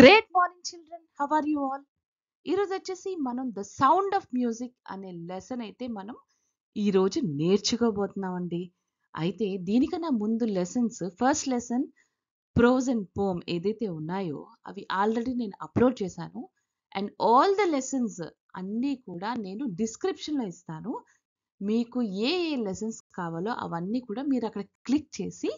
Great morning children, how are you all? ఈరోజు వచ్చేసి మనం ద సౌండ్ ఆఫ్ మ్యూజిక్ అనే లెసన్ అయితే మనం ఈరోజు నేర్చుకోబోతున్నామండి. అయితే దీనికన్నా ముందు lessons, first lesson prose and poem ఏదైతే ఉన్నాయో అవి ఆల్రెడీ నేను అప్లోడ్ చేశాను. అండ్ ఆల్ ద లెసన్స్ అన్నీ కూడా నేను డిస్క్రిప్షన్లో ఇస్తాను. మీకు ఏ ఏ లెసన్స్ కావాలో అవన్నీ కూడా మీరు అక్కడ క్లిక్ చేసి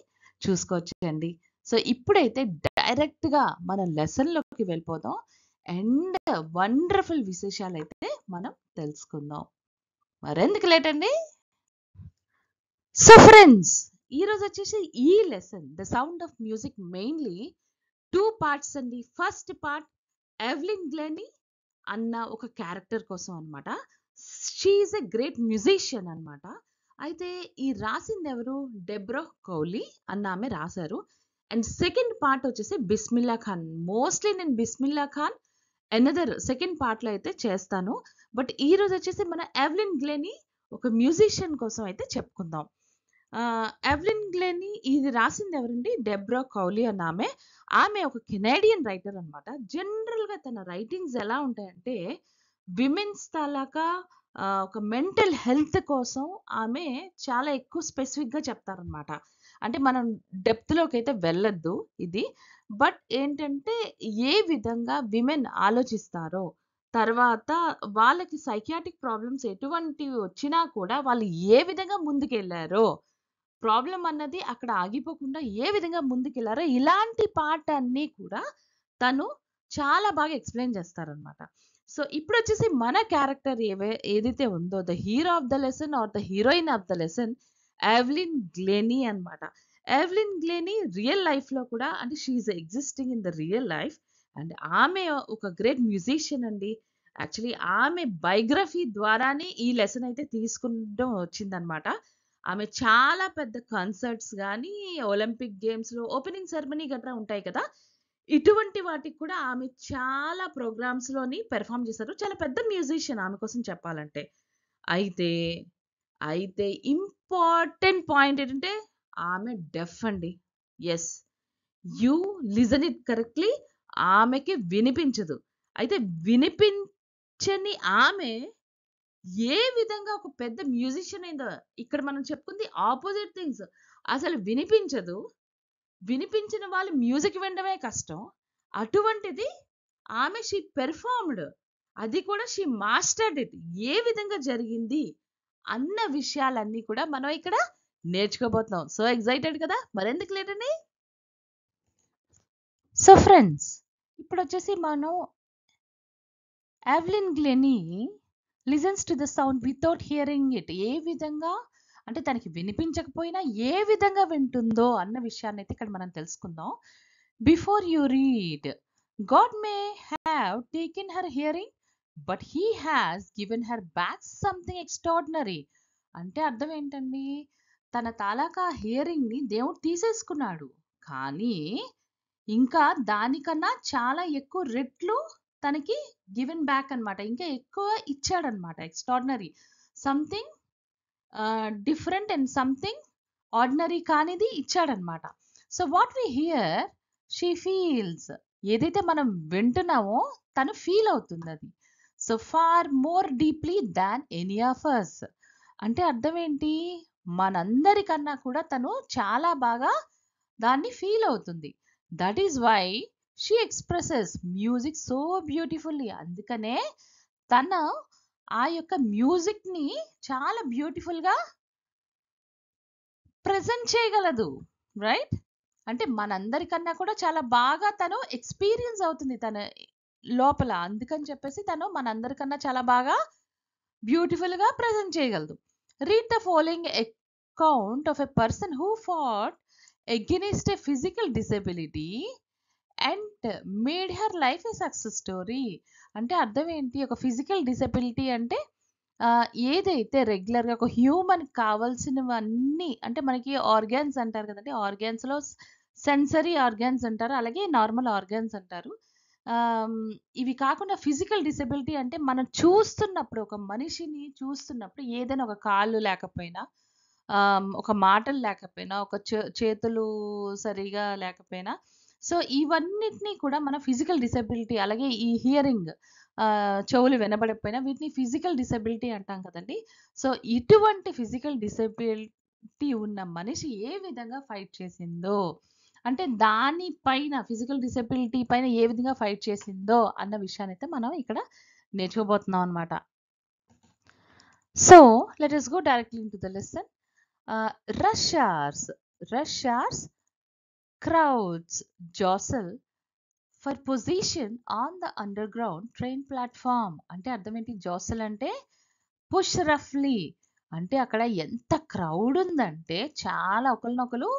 చూసుకోవచ్చండి. సో ఇప్పుడైతే డైరెక్ట్గా మన లెసన్లోకి వెళ్ళిపోదాం అండ్ వండర్ఫుల్ విశేషాలు అయితే మనం తెలుసుకుందాం. మరెందుకు లేట్ అండి? సో ఫ్రెండ్స్, ఈరోజు వచ్చేసి ఈ lesson the sound of music mainly 2 parts అండి. ఫస్ట్ పార్ట్ ఎవ్లిన్ గ్లెనీ అన్న ఒక క్యారెక్టర్ కోసం అన్నమాట. She is a great musician అన్నమాట. అయితే ఈ రాసింది ఎవరు? డెబ్రా కౌలీ అన్న ఆమె రాశారు. అండ్ సెకండ్ పార్ట్ వచ్చేసి బిస్మిల్లా ఖాన్. మోస్ట్లీ నేను బిస్మిల్లా ఖాన్ అనదర్ సెకండ్ పార్ట్లో అయితే చేస్తాను. బట్ ఈ రోజు వచ్చేసి మన ఎవ్లిన్ గ్లెనీ ఒక మ్యూజిషియన్ కోసం అయితే చెప్పుకుందాం. ఎవ్లిన్ గ్లెనీ ఇది రాసింది ఎవరండి? డెబ్రా కౌలీ అన్న ఆమె. ఆమె ఒక కెనేడియన్ రైటర్ అనమాట. జనరల్గా తన రైటింగ్స్ ఎలా ఉంటాయంటే విమెన్స్ తాలూకా ఒక మెంటల్ హెల్త్ కోసం ఆమె చాలా ఎక్కువ స్పెసిఫిక్గా చెప్తారనమాట. అంటే మనం డెప్త్లోకి అయితే వెళ్ళొద్దు ఇది. బట్ ఏంటంటే ఏ విధంగా విమెన్ ఆలోచిస్తారో, తర్వాత వాళ్ళకి సైకియాట్రిక్ ప్రాబ్లమ్స్ ఎటువంటివి వచ్చినా కూడా వాళ్ళు ఏ విధంగా ముందుకెళ్ళారో, ప్రాబ్లం అన్నది అక్కడ ఆగిపోకుండా ఏ విధంగా ముందుకెళ్లారో ఇలాంటి పాట అన్నీ కూడా తను చాలా బాగా ఎక్స్ప్లెయిన్ చేస్తారనమాట. సో ఇప్పుడు వచ్చేసి మన క్యారెక్టర్ ఏదైతే ఉందో the hero of the lesson or the heroine of the lesson Evelyn Glennie అన్నమాట. ఎవ్లిన్ గ్లెనీ రియల్ లైఫ్లో కూడా అంటే she existing in the real life. And ఆమె ఒక గ్రేట్ మ్యూజిషియన్ అండి. యాక్చువల్లీ ఆమె బయోగ్రఫీ ద్వారానే ఈ లెసన్ అయితే తీసుకుంటూ వచ్చిందనమాట. ఆమె చాలా పెద్ద కన్సర్ట్స్ కానీ, ఒలింపిక్ గేమ్స్లో ఓపెనింగ్ సెరమనీ గట్రా ఉంటాయి కదా, ఇటువంటి వాటికి కూడా ఆమె చాలా ప్రోగ్రామ్స్లోని పెర్ఫామ్ చేశారు. చాలా పెద్ద మ్యూజిషియన్ ఆమె కోసం చెప్పాలంటే. అయితే అయితే ఇంపార్టెంట్ పాయింట్ ఏంటంటే ఆమె డెఫ్ అండి. Yes, you listen it correctly. ఆమెకి వినిపించదు. అయితే వినిపించని ఆమె ఏ విధంగా ఒక పెద్ద మ్యూజిషియన్ అయిందో, ఇక్కడ మనం చెప్పుకుంది ఆపోజిట్ థింగ్స్. అసలు వినిపించదు. వినిపించిన వాళ్ళు మ్యూజిక్ వినడమే కష్టం. అటువంటిది ఆమె షీ పెర్ఫార్మ్డ్. అది కూడా షీ మాస్టర్డ్ ఇట్. ఏ విధంగా జరిగింది అన్న విషయాలన్నీ కూడా మనం ఇక్కడ నేర్చుకోబోతున్నాం. సో ఎక్సైటెడ్ కదా? మరెందుకు లేటండి? సో ఫ్రెండ్స్, ఇప్పుడు వచ్చేసి మనం Evelyn Glennie listens to the sound without hearing it. ఏ విధంగా అంటే తనకి వినిపించకపోయినా ఏ విధంగా వింటుందో అన్న విషయాన్ని అయితే ఇక్కడ మనం తెలుసుకుందాం. Before you read, God may have taken her hearing but he has given her back something extraordinary. అంటే అర్థం ఏంటండి? తన తాలూకా హియరింగ్ని దేవుడు తీసేసుకున్నాడు, కానీ ఇంకా దానికన్నా చాలా ఎక్కువ రెట్లు తనకి గివెన్ బ్యాక్ అన్నమాట. ఇంకా ఎక్కువ ఇచ్చాడనమాట. Extraordinary something different and something ordinary కానిది ఇచ్చాడనమాట. So what we hear she feels. ఏదైతే మనం వింటున్నామో తను ఫీల్ అవుతుంది అది. So far more deeply than any of us. అంటే అర్థం ఏంటి? మనందరికన్నా కూడా తను చాలా బాగా దాన్ని ఫీల్ అవుతుంది. That is why she expresses music so beautifully. అందుకనే తను ఆ యొక్క మ్యూజిక్ని చాలా బ్యూటిఫుల్గా ప్రెజెంట్ చేయగలదు. రైట్? అంటే మనందరికన్నా కూడా చాలా బాగా తను ఎక్స్పీరియన్స్ అవుతుంది తన లోపల. అందుకని చెప్పేసి తను మనందరికన్నా చాలా బాగా బ్యూటిఫుల్గా ప్రెజెంట్ చేయగలదు. Read the following account of a person who fought against a physical disability and made her life a success story. అంటే అర్థం ఏంటి? ఒక ఫిజికల్ డిసెబిలిటీ అంటే ఏదైతే రెగ్యులర్గా ఒక హ్యూమన్ కావాల్సినవన్నీ, అంటే మనకి ఆర్గాన్స్ అంటారు కదండి, ఆర్గాన్స్లో సెన్సరీ ఆర్గాన్స్ అంటారు, అలాగే నార్మల్ ఆర్గాన్స్ అంటారు. ఇవి కాకుండా ఫిజికల్ డిసెబిలిటీ అంటే మనం చూస్తున్నప్పుడు, ఒక మనిషిని చూస్తున్నప్పుడు ఏదైనా ఒక కాళ్ళు లేకపోయినా, ఒక మాటలు లేకపోయినా, ఒక చేతులు సరిగా లేకపోయినా, సో, ఇవన్నిటిని కూడా మన ఫిజికల్ డిసెబిలిటీ అలాగే ఈ హియరింగ్ చెవులు వినబడకపోయినా వీటిని ఫిజికల్ డిసెబిలిటీ అంటాం కదండీ! సో, ఇటువంటి ఫిజికల్ డిసెబిలిటీ ఉన్న మనిషి ఏ విధంగా ఫైట్ చేసిందో, అంటే దాని పైన ఫిజికల్ డిసెబిలిటీ పైన ఏ విధంగా ఫైట్ చేసిందో అన్న విషయాన్నయితే మనం ఇక్కడ నేర్చుకోబోతున్నాం అన్నమాట. So, let us go directly into the lesson. Rush hours. Rush hours, crowds jostle for position on the underground train platform. అంటే అర్థం ఏంటి? jostle అంటే పుష్ రఫ్లీ. అంటే అక్కడ ఎంత క్రౌడ్ ఉందంటే చాలా ఒకళ్ళనొకళ్ళు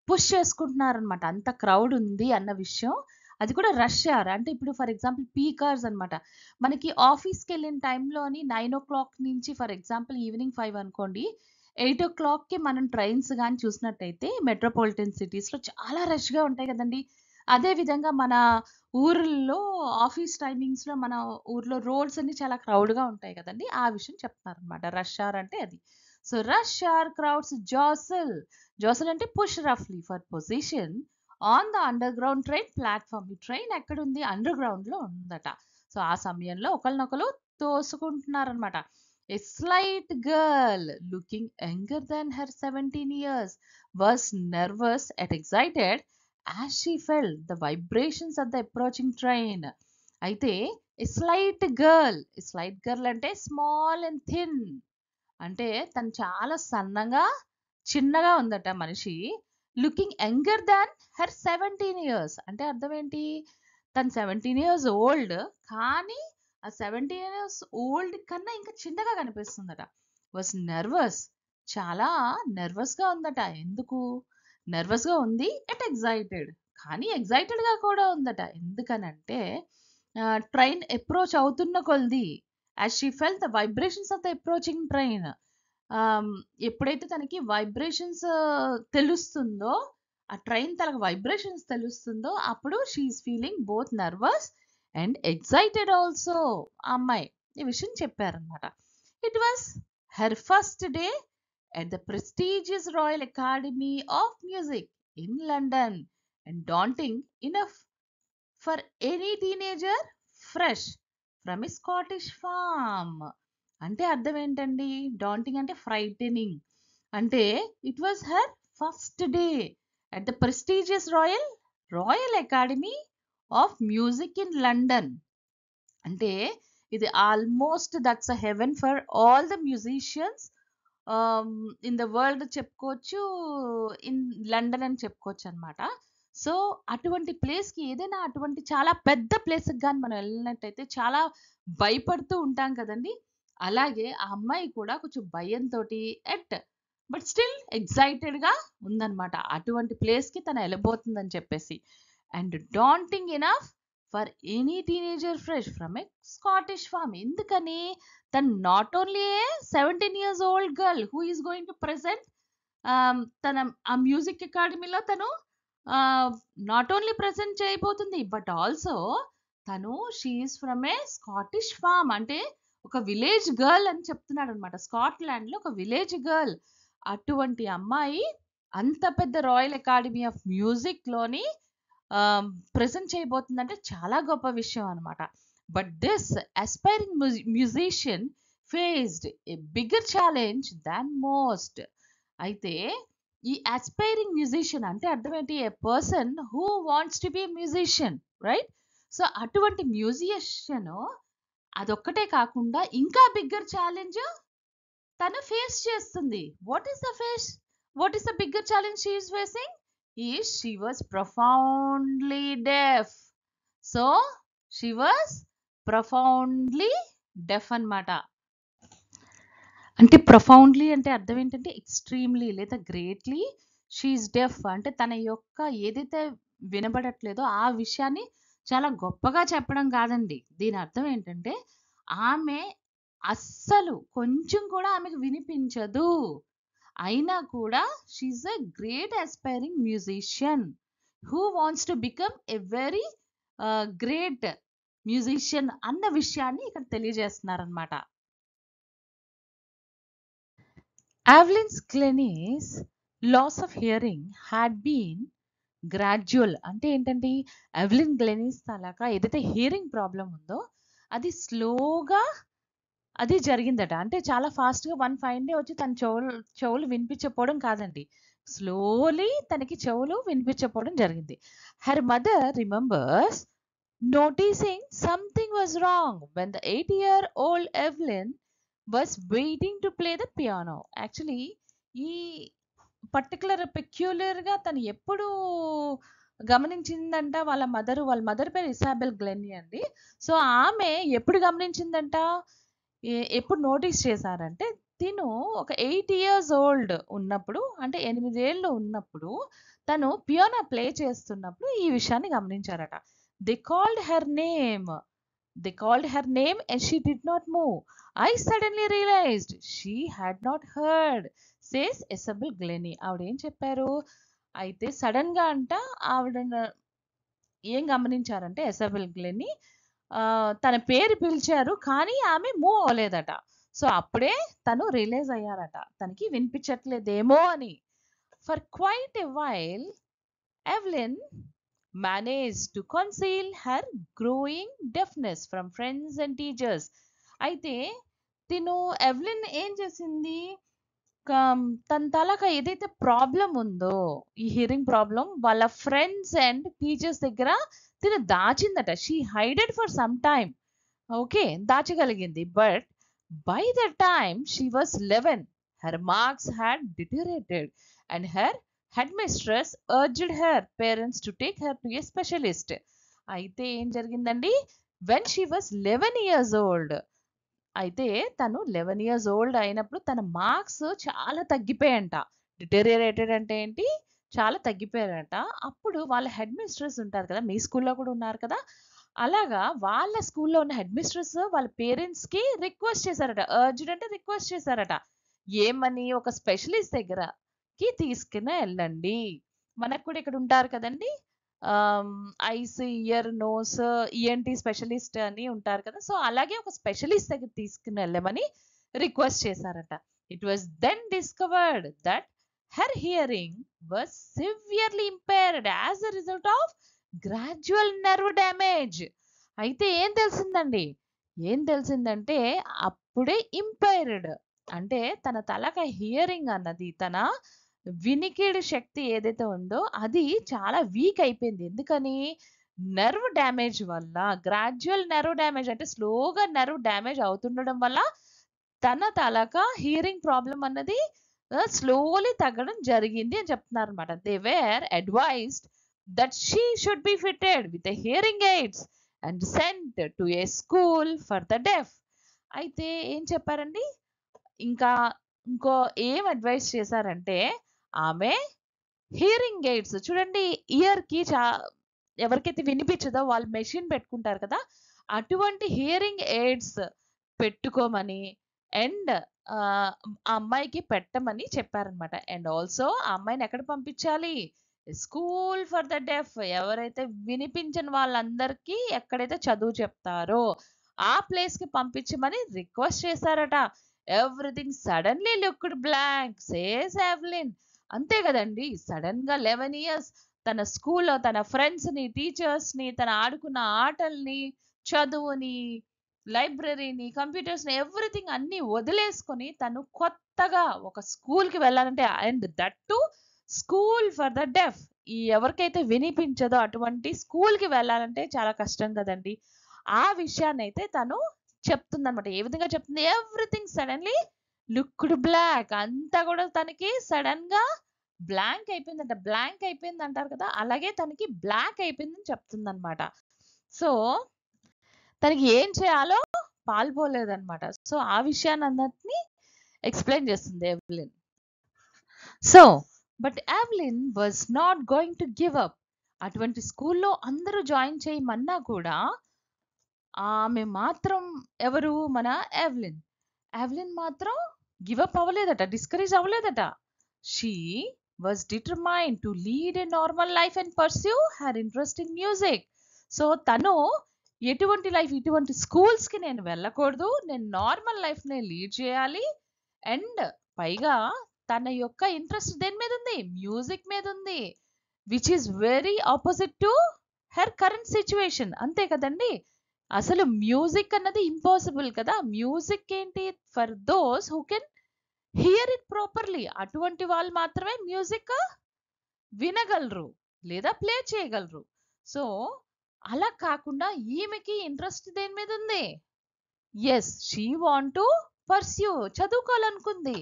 పుష్ చేసుకుంటున్నారనమాట. అంత క్రౌడ్ ఉంది అన్న విషయం. అది కూడా రష్ అవర్. అంటే ఇప్పుడు ఫర్ ఎగ్జాంపుల్ పీక్ అవర్స్ అనమాట. మనకి ఆఫీస్‌కెళ్ళిన టైంలోని 9:00 నుంచి ఫర్ ఎగ్జాంపుల్ ఈవినింగ్ 5 అనుకోండి. 8:00కి మనం ట్రైన్స్ గాని చూసినట్టయితే మెట్రోపాలిటన్ సిటీస్‌లో చాలా రష్‌గా ఉంటాయి కదండీ! అదే విధంగా మన ఊరుల్లో ఆఫీస్ టైమింగ్స్‌లో మన ఊర్లో రోడ్స్ అన్నీ చాలా క్రౌడ్‌గా ఉంటాయి కదండీ! ఆ విషయం చెప్తున్నారనమాట. రష్ అవర్ అంటే అది. So, rush hour crowds jostle. Jostle అంటే పుష్ రఫ్లీ for position on the underground train platform. ఈ ట్రైన్ ఎక్కడుంది? అండర్‌గ్రౌండ్‌లో ఉందట. సో, ఆ సమయంలో ఒకళ్ళనొకళ్ళు తోసుకుంటున్నారనమాట. A slight girl looking younger than her 17 years was nervous and excited as she felt the vibrations of the approaching train. అయితే స్లైట్ గర్ల్ అంటే స్మాల్ అండ్ థిన్. అంటే తను చాలా సన్నగా, చిన్నగా ఉందట మనిషి. Looking younger than her 17 years. అంటే అర్థం ఏంటి? తను 17 ఇయర్స్ ఓల్డ్. కానీ ఆ 17 ఇయర్స్ ఓల్డ్ కన్నా ఇంకా చిన్నగా కనిపిస్తుందట. Was nervous. చాలా నర్వస్‌గా ఉందట. ఎందుకు? నర్వస్‌గా ఉంది. ఎక్సైటెడ్. కానీ ఎక్సైటెడ్‌గా కూడా ఉందట. ఎందుకనంటే ట్రైన్ అప్రోచ్ అవుతున్న కొలది as she felt the vibrations of the approaching train. ఎప్పుడైతే తనకి వైబ్రేషన్స్ తెలుస్తుందో, ఆ ట్రైన్ తనకు వైబ్రేషన్స్ తెలుస్తుందో, అప్పుడు she is feeling both nervous and excited also. ఆ అమ్మాయి ఈ విషయం చెప్పారనమాట. It was her first day at the prestigious Royal Academy of Music in London, and daunting enough for any teenager fresh from a Scottish farm. అంటే అర్థం ఏంటండి? Daunting అంటే frightening. అంటే it was her first day at the prestigious Royal academy of Music in London. అంటే ఇది almost that's a heaven for all the musicians in the world చెప్పుకోవచ్చు. In London అని చెప్పుకోవచ్చు అనమాట. సో, అటువంటి ప్లేస్‌కి ఏదైనా అటువంటి చాలా పెద్ద ప్లేస్‌కి గాని మనం వెళ్ళినట్టయితే చాలా భయపడుతూ ఉంటాం కదండీ! అలాగే ఆ అమ్మాయి కూడా కొంచెం భయంతోటి బట్ స్టిల్ ఎక్సైటెడ్‌గా ఉందన్నమాట. అటువంటి ప్లేస్‌కి తను ఎళ్ళబోతుందని చెప్పేసి. And daunting enough for any teenager fresh from a Scottish farm. ఎందుకని? తను not only a 17 years old girl who is going to present తన ఆ మ్యూజిక్ అకాడమీలో తను నాట్ ఓన్లీ ప్రెజెంట్ చేయబోతుంది. బట్ ఆల్సో తను she is from a Scottish farm. అంటే ఒక విలేజ్ గర్ల్ అని చెప్తున్నాడనమాట. స్కాట్లాండ్‌లో ఒక విలేజ్ గర్ల్. అటువంటి అమ్మాయి అంత పెద్ద రాయల్ అకాడమీ ఆఫ్ మ్యూజిక్‌లోని ప్రెజెంట్ చేయబోతుందంటే చాలా గొప్ప విషయం అనమాట. But this aspiring musician faced a bigger challenge than most. అయితే ఈ అస్పైరింగ్ మ్యూజిషియన్ అంటే అర్థం ఏంటి? A person who wants to be musician, right? So, అటువంటి మ్యూజిషియన్ అదొక్కటే కాకుండా ఇంకా బిగ్గర్ ఛాలెంజ్ తను ఫేస్ చేస్తుంది. What is the bigger challenge she is facing? She was profoundly deaf. So, she was profoundly deaf అన్నమాట. అంటే ప్రొఫౌండ్లీ అంటే అర్థం ఏంటంటే ఎక్స్‌ట్రీమ్‌లీ లేదా గ్రేట్‌లీ షీ ఈస్ డెఫ్. అంటే తన యొక్క ఏదైతే వినబడట్లేదో ఆ విషయాన్ని చాలా గొప్పగా చెప్పడం కాదండి. దీని అర్థం ఏంటంటే ఆమె అస్సలు కొంచెం కూడా ఆమెకు వినిపించదు. అయినా కూడా she is a great aspiring musician who wants to become a very great musician అన్న విషయాన్ని ఇక్కడ తెలియజేస్తున్నారనమాట. Evelyn Glennie's loss of hearing had been gradual అంటే ఏంటండి, ఎవెలిన్ గ్లెనిస్ తలక ఏదైతే హియరింగ్ ప్రాబ్లమ్ ఉందో అది స్లోగా అది జరిగిందట. అంటే చాలా ఫాస్ట్‌గా వన్ ఫైన్ డే వచ్చి తన చెవులు వినిపించకపోవడం కాదండి. స్లోలీ తనకి చెవులు వినిపించకపోవడం జరిగింది. Her mother remembers noticing something was wrong when the 8-year-old Evelyn was waiting to play the piano. Actually ఈ పెక్యులర్‌గా తను ఎప్పుడు గమనించిందంట వాళ్ళ మదర్ పేరు ఇసాబెల్ గ్లెన్నీ అండి. సో, ఆమె ఎప్పుడు గమనించిందంట, ఎప్పుడు నోటీస్ చేశారంటే, తిను ఒక 8 ఇయర్స్ ఓల్డ్ ఉన్నప్పుడు, అంటే 8 ఏళ్ళు ఉన్నప్పుడు, తను పియానో ప్లే చేస్తున్నప్పుడు ఈ విషయాన్ని గమనించారట. They called her name. They called her name and she did not move. I suddenly realized she had not heard, says Isabel Glennie. ఆవిడేం చెప్పారు? అయితే సడన్‌గా అంట ఆవిడ ఏం గమనించారంటే ఎసబెల్ గ్లెన్నీ తన పేరు పిలిచారు కానీ ఆమె మూవ్ అవ్వలేదట. సో, అప్పుడే తను రియలైజ్ అయ్యారట. తనకి వినిపించట్లేదేమో అని. For quite a while Evelyn managed to conceal her growing deafness from friends and teachers. అయితే తిను ఎవెలిన్ ఏం చేసింది, తన తలక ఏదైతే ప్రాబ్లం ఉందో, ఈ హియరింగ్ ప్రాబ్లం వాళ్ళ ఫ్రెండ్స్ అండ్ టీచర్స్ దగ్గర తిను దాచిందట. She hided for some time. Okay, దాచగలిగింది. But by the time she was 11 her marks had deteriorated and her headmistress urged her parents to take her to a specialist. అయితే ఏం జరిగిందండి, when she was 11 years old, అయితే తను 11 years old అయినప్పుడు తన marks చాలా తగ్గిపోయాయంట. డిటెరియేటెడ్ అంటే ఏంటి, చాలా తగ్గిపోయారంట. అప్పుడు వాళ్ళ హెడ్ మిస్ట్రెస్ ఉంటారు కదా, మీ స్కూల్లో కూడా ఉన్నారు కదా, అలాగా వాళ్ళ స్కూల్లో ఉన్న హెడ్ మిస్ట్రెస్ వాళ్ళ పేరెంట్స్‌కి రిక్వెస్ట్ చేశారట. అర్జ్డ్ అంటే రిక్వెస్ట్ చేశారట. ఏమని, ఒక స్పెషలిస్ట్ దగ్గరకి తీసుకుని ఎళ్ళండి. మనకు కూడా ఇక్కడ ఉంటారు కదండీ! Eyes, ear, nose, ENT specialist అని ఉంటారు కదా! సో, అలాగే ఒక స్పెషలిస్ట్ దగ్గరికి తీసుకుని వెళ్ళమని రిక్వెస్ట్ చేశారట. It was then discovered that her hearing was severely impaired as a result of gradual nerve damage. అయితే ఏం తెలిసిందంటే అప్పుడే ఇంపైర్డ్ అంటే తన తలక హియరింగ్ అన్నది, తన వినికిడి శక్తి ఏదైతే ఉందో అది చాలా వీక్ అయిపోయింది. ఎందుకని? నెర్వ్ డ్యామేజ్ వల్ల. గ్రాడ్యువల్ నెర్వ్ డ్యామేజ్ అంటే స్లోగా నెర్వ్ డ్యామేజ్ అవుతుండడం వల్ల తన తలక హియరింగ్ ప్రాబ్లమ్ అన్నది స్లోలీ తగ్గడం జరిగింది అని చెప్తున్నారనమాట. They were advised that she should be fitted with a hearing aids and sent to a school for the deaf. అయితే ఏం చెప్పారండి, ఇంకా ఇంకో ఏం అడ్వైస్ చేశారంటే, ఆమె హియరింగ్ ఎయిడ్స్ చూడండి, ఇయర్‌కి ఎవరికైతే వినిపించదో వాళ్ళు మెషిన్ పెట్టుకుంటారు కదా, అటువంటి హియరింగ్ ఎయిడ్స్ పెట్టుకోమని అండ్ ఆ అమ్మాయికి పెట్టమని చెప్పారనమాట. అండ్ ఆల్సో ఆ అమ్మాయిని ఎక్కడ పంపించాలి, స్కూల్ ఫర్ ద డెఫ్, ఎవరైతే వినిపించని వాళ్ళందరికీ ఎక్కడైతే చదువు చెప్తారో ఆ ప్లేస్‌కి పంపించమని రిక్వెస్ట్ చేశారట. Everything suddenly looked blank says Evelyn. అంతే కదండీ! సడెన్‌గా 11 ఇయర్స్ తన స్కూల్‌లో తన ఫ్రెండ్స్‌ని, టీచర్స్‌ని, తను ఆడుకున్న ఆటల్ని, చదువుని, లైబ్రరీని, కంప్యూటర్స్‌ని ఎవ్రీథింగ్ అన్నీ వదిలేసుకొని తను కొత్తగా ఒక స్కూల్‌కి వెళ్ళాలంటే and that to school for the deaf. ఈ ఎవరికైతే వినిపించదో అటువంటి స్కూల్‌కి వెళ్ళాలంటే చాలా కష్టం కదండీ! ఆ విషయాన్నైతే తను చెప్తుందనమాట. ఏ విధంగా చెప్తుంది? Everything suddenly looked black. అంతా కూడా తనకి సడెన్‌గా బ్లాంక్ అయిపోయిందంట. బ్లాంక్ అయిపోయిందంటారు కదా! అలాగే తనకి బ్లాక్ అయిపోయిందని చెప్తుందనమాట. సో, తనకి ఏం చేయాలో పాలుపోలేదనమాట. సో, ఆ విషయాన్నంతటిని ఎక్స్‌ప్లెయిన్ చేస్తుంది Evelyn. So, but Evelyn was not going to give up. అటువంటి స్కూల్‌లో అందరూ జాయిన్ చేయమన్నా కూడా ఆమె మాత్రం ఎవరు? మన ఎవ్లిన్. ఎవ్లిన్ మాత్రం గివ్ అప్ అవ్వలేదట. డిస్కరేజ్ అవ్వలేదట. She was determined to lead a normal life and pursue her interest in music. So, తను ఎటువంటి లైఫ్, ఇటువంటి స్కూల్స్‌కి నేను వెళ్ళకూడదు. నేను నార్మల్ లైఫ్‌నే లీడ్ చేయాలి. అండ్ పైగా తన యొక్క ఇంట్రెస్ట్ దేని మీద ఉంది? మ్యూజిక్ మీద ఉంది. Which is very opposite to her current situation. అంతే కదండి. అసలు మ్యూజిక్ అన్నది ఇంపాసిబుల్ కదా. మ్యూజిక్ ఏంటి, for those who can hear it properly. అటువంటి వాళ్ళు మాత్రమే మ్యూజిక్ వినగలరు లేదా ప్లే చేయగలరు. సో అలా కాకుండా ఈమెకి ఇంట్రెస్ట్ దేని మీద ఉంది? Yes, she want to pursue, చదువుకోవాలనుకుంది,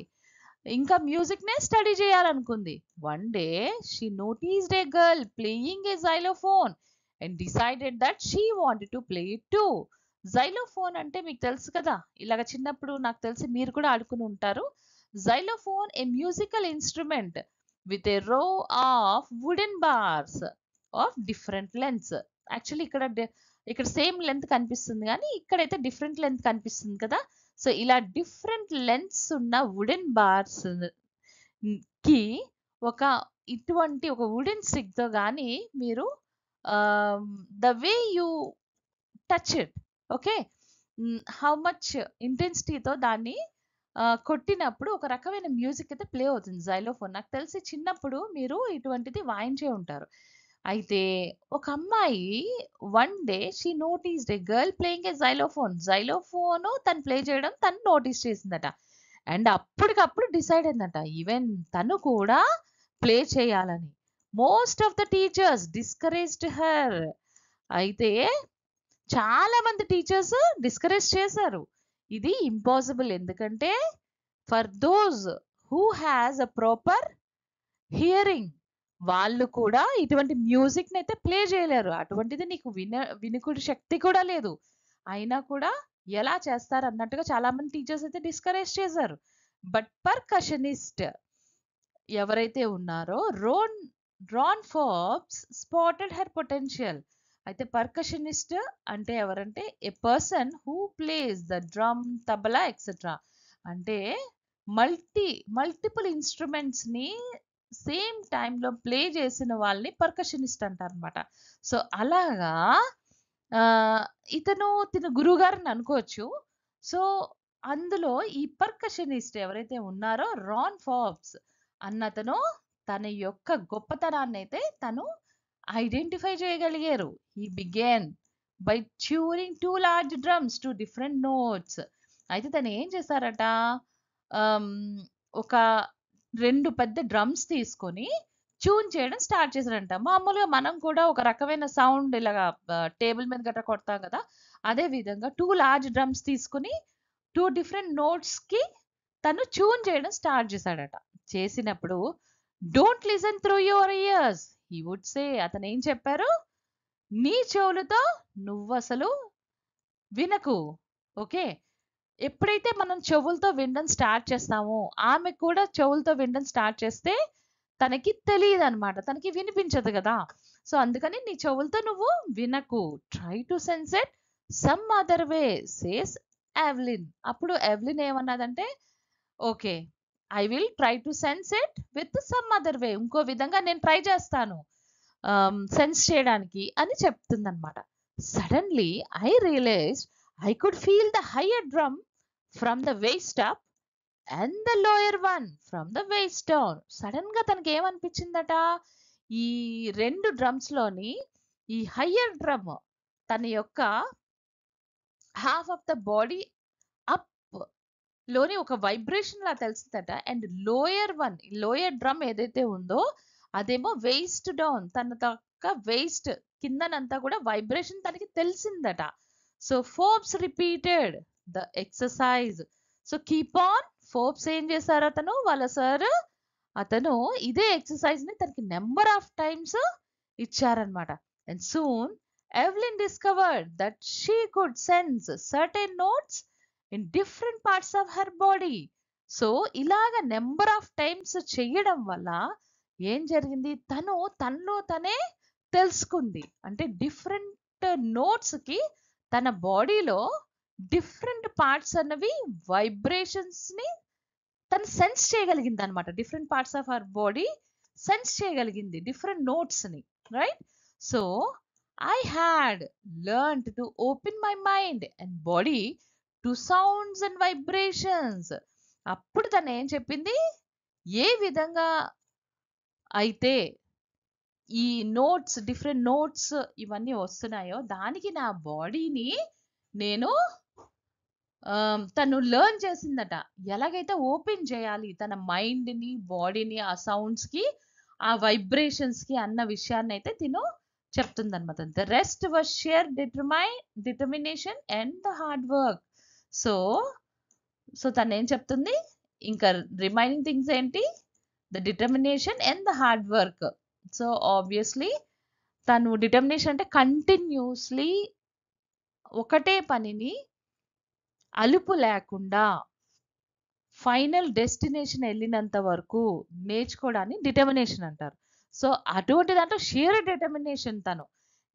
ఇంకా మ్యూజిక్ నే స్టడీ చేయాలనుకుంది. One day she noticed a girl playing a xylophone and decided that she wanted to play it too. Xylophone అంటే మీకు తెలుసు కదా, ఇలాగ చిన్నప్పుడు నాకు తెలిసి మీరు కూడా ఆడుకుని ఉంటారు. Xylophone a musical instrument with a row of wooden bars of different lengths. Actually ఇక్కడ సేమ్ లెంత్ కనిపిస్తుంది కానీ ఇక్కడైతే డిఫరెంట్ లెంత్ కనిపిస్తుంది కదా. సో ఇలా డిఫరెంట్ లెంత్స్ ఉన్న వుడెన్ బార్స్ కి ఒక ఇటువంటి ఒక వుడెన్ స్టిక్ తో గానీ మీరు the way you touch it, okay, how much ఇంటెన్సిటీతో దాన్ని కొట్టినప్పుడు ఒక రకమైన మ్యూజిక్ అయితే ప్లే అవుతుంది జైలోఫోన్. నాకు తెలిసి చిన్నప్పుడు మీరు ఇటువంటిది వాయించే ఉంటారు. అయితే ఒక అమ్మాయి one day she noticed a girl playing a xylophone. Xylophone తను ప్లే చేయడం తను నోటీస్ చేసిందట. అండ్ అప్పటికప్పుడు డిసైడ్ అయిందట ఈవెన్ తను కూడా ప్లే చేయాలని. Most of the teachers discouraged her. అయితే చాలా మంది టీచర్స్ డిస్కరేజ్ చేశారు. ఇది ఇంపాసిబుల్, ఎందుకంటే for those who has a proper hearing, వాళ్ళు కూడా ఇటువంటి మ్యూజిక్ ని అయితే ప్లే చేయలేరు. అటువంటిది నీకు వినుకుడి శక్తి కూడా లేదు, అయినా కూడా ఎలా చేస్తారు అన్నట్టుగా చాలా మంది టీచర్స్ అయితే డిస్కరేజ్ చేశారు. బట్ పర్కషనిస్ట్ ఎవరైతే ఉన్నారో Ron Forbes spotted her potential. అయితే పర్కషనిస్ట్ అంటే ఎవరంటే a person who plays the drum, tabla etcetera. అంటే మల్టిపుల్ ఇన్స్ట్రుమెంట్స్ ని సేమ్ టైంలో ప్లే చేసిన వాళ్ళని పర్కషనిస్ట్ అంటారు అనమాట. సో అలాగా ఇతను గురువు గారిని అనుకోవచ్చు. సో అందులో ఈ పర్కషనిస్ట్ ఎవరైతే ఉన్నారో రాన్ ఫోర్బ్స్ అన్నతను తన యొక్క గొప్పతనాన్ని అయితే తను ఐడెంటిఫై చేయగలిగారు. He began by tuning two large drums to different notes. అయితే తను ఏం చేశారట, ఒక 2 పెద్ద డ్రమ్స్ తీసుకొని ట్యూన్ చేయడం స్టార్ట్ చేశారంట. మామూలుగా మనం కూడా ఒక రకమైన సౌండ్ ఇలాగా టేబుల్ మీద గట్రా కొడతాం కదా, అదే విధంగా 2 లార్జ్ డ్రమ్స్ తీసుకుని 2 డిఫరెంట్ నోట్స్ కి తను ట్యూన్ చేయడం స్టార్ట్ చేశాడట. చేసినప్పుడు don't listen through your ears he would say. అతను ఏం చెప్పారు, నీ చెవులతో నువ్వు అసలు వినకు. ఓకే, ఎప్పుడైతే మనం చెవులతో వినడం స్టార్ట్ చేస్తామో, ఆమె కూడా చెవులతో వినడం స్టార్ట్ చేస్తే తనకి తెలియదు అనమాట, తనకి వినిపించదు కదా. సో అందుకని నీ చెవులతో నువ్వు వినకు, try to sense it some other way says Evelyn. అప్పుడు ఎవ్లిన్ ఏమన్నదంటే, okay, I will try to sense it with some other way, ఇంకో విధంగా నేను ట్రై చేస్తాను సెన్స్ చేయడానికి అని చెప్తుందన్నమాట. Suddenly I realize I could feel the higher drum from the waist up and the lower one from the waist down. Sudden గా తనకి ఏమనిపించిందట, ఈ 2 డ్రమ్స్ లోని ఈ హయ్యర్ డ్రమ్ తన యొక్క half of the body up లోని ఒక వైబ్రేషన్ లా తెలిసిందట. అండ్ లోయర్ డ్రమ్ ఏదైతే ఉందో అదేమో వేస్ట్ డౌన్, తన యొక్క వేస్ట్ కిందనంతా కూడా వైబ్రేషన్ తనకి తెలిసిందట. So Forbes repeated the exercise. So keep on. Forbes ఏం చేశారు, వాళ్ళ సార్ అతను ఇదే ఎక్సర్సైజ్ ని తనకి నెంబర్ ఆఫ్ టైమ్స్ ఇచ్చారనమాట. And soon Evelyn discovered that she could sense certain notes in different parts of her body. So ఇలాగ number of times చెయ్యడం వల్ల ఏం జరిగింది, తనలో తనే తెలుసుకుంది. అంటే డిఫరెంట్ నోట్స్ కి తన బాడీలో డిఫరెంట్ పార్ట్స్ అన్నవి వైబ్రేషన్స్ ని తను సెన్స్ చేయగలిగింది అనమాట. Different parts of our body sense చేయగలిగింది డిఫరెంట్ నోట్స్ ని, right. So I had learned to open my mind and body to sounds and vibrations. అప్పుడు తను ఏం చెప్పింది, ఏ విధంగా అయితే ఈ నోట్స్ డిఫరెంట్ నోట్స్ ఇవన్నీ వస్తున్నాయో దానికి నా బాడీని నేను తను లెర్న్ చేసిందట. ఎలాగైతే ఓపెన్ చేయాలి తన మైండ్‌ని, బాడీని ఆ సౌండ్స్‌కి, ఆ వైబ్రేషన్స్‌కి అన్న విషయాన్నయితే తిను చెప్తుందనమాట. The rest was sheer determination and the hard work. So, తనేం చెప్తుంది? ఇంకా రిమైనింగ్ థింగ్స్ ఏంటి? The determination and the hard work. So, obviously తను డిటర్మినేషన్ అంటే కంటిన్యూస్‌లీ ఒకటే పనిని అలుపు లేకుండా ఫైనల్ డెస్టినేషన్ ఎళ్ళినంత వరకు నేర్చుకోవడాన్ని డిటర్మినేషన్ అంటారు. సో, అటువంటి దాంట్లో షియర్ డిటర్మినేషన్ తను.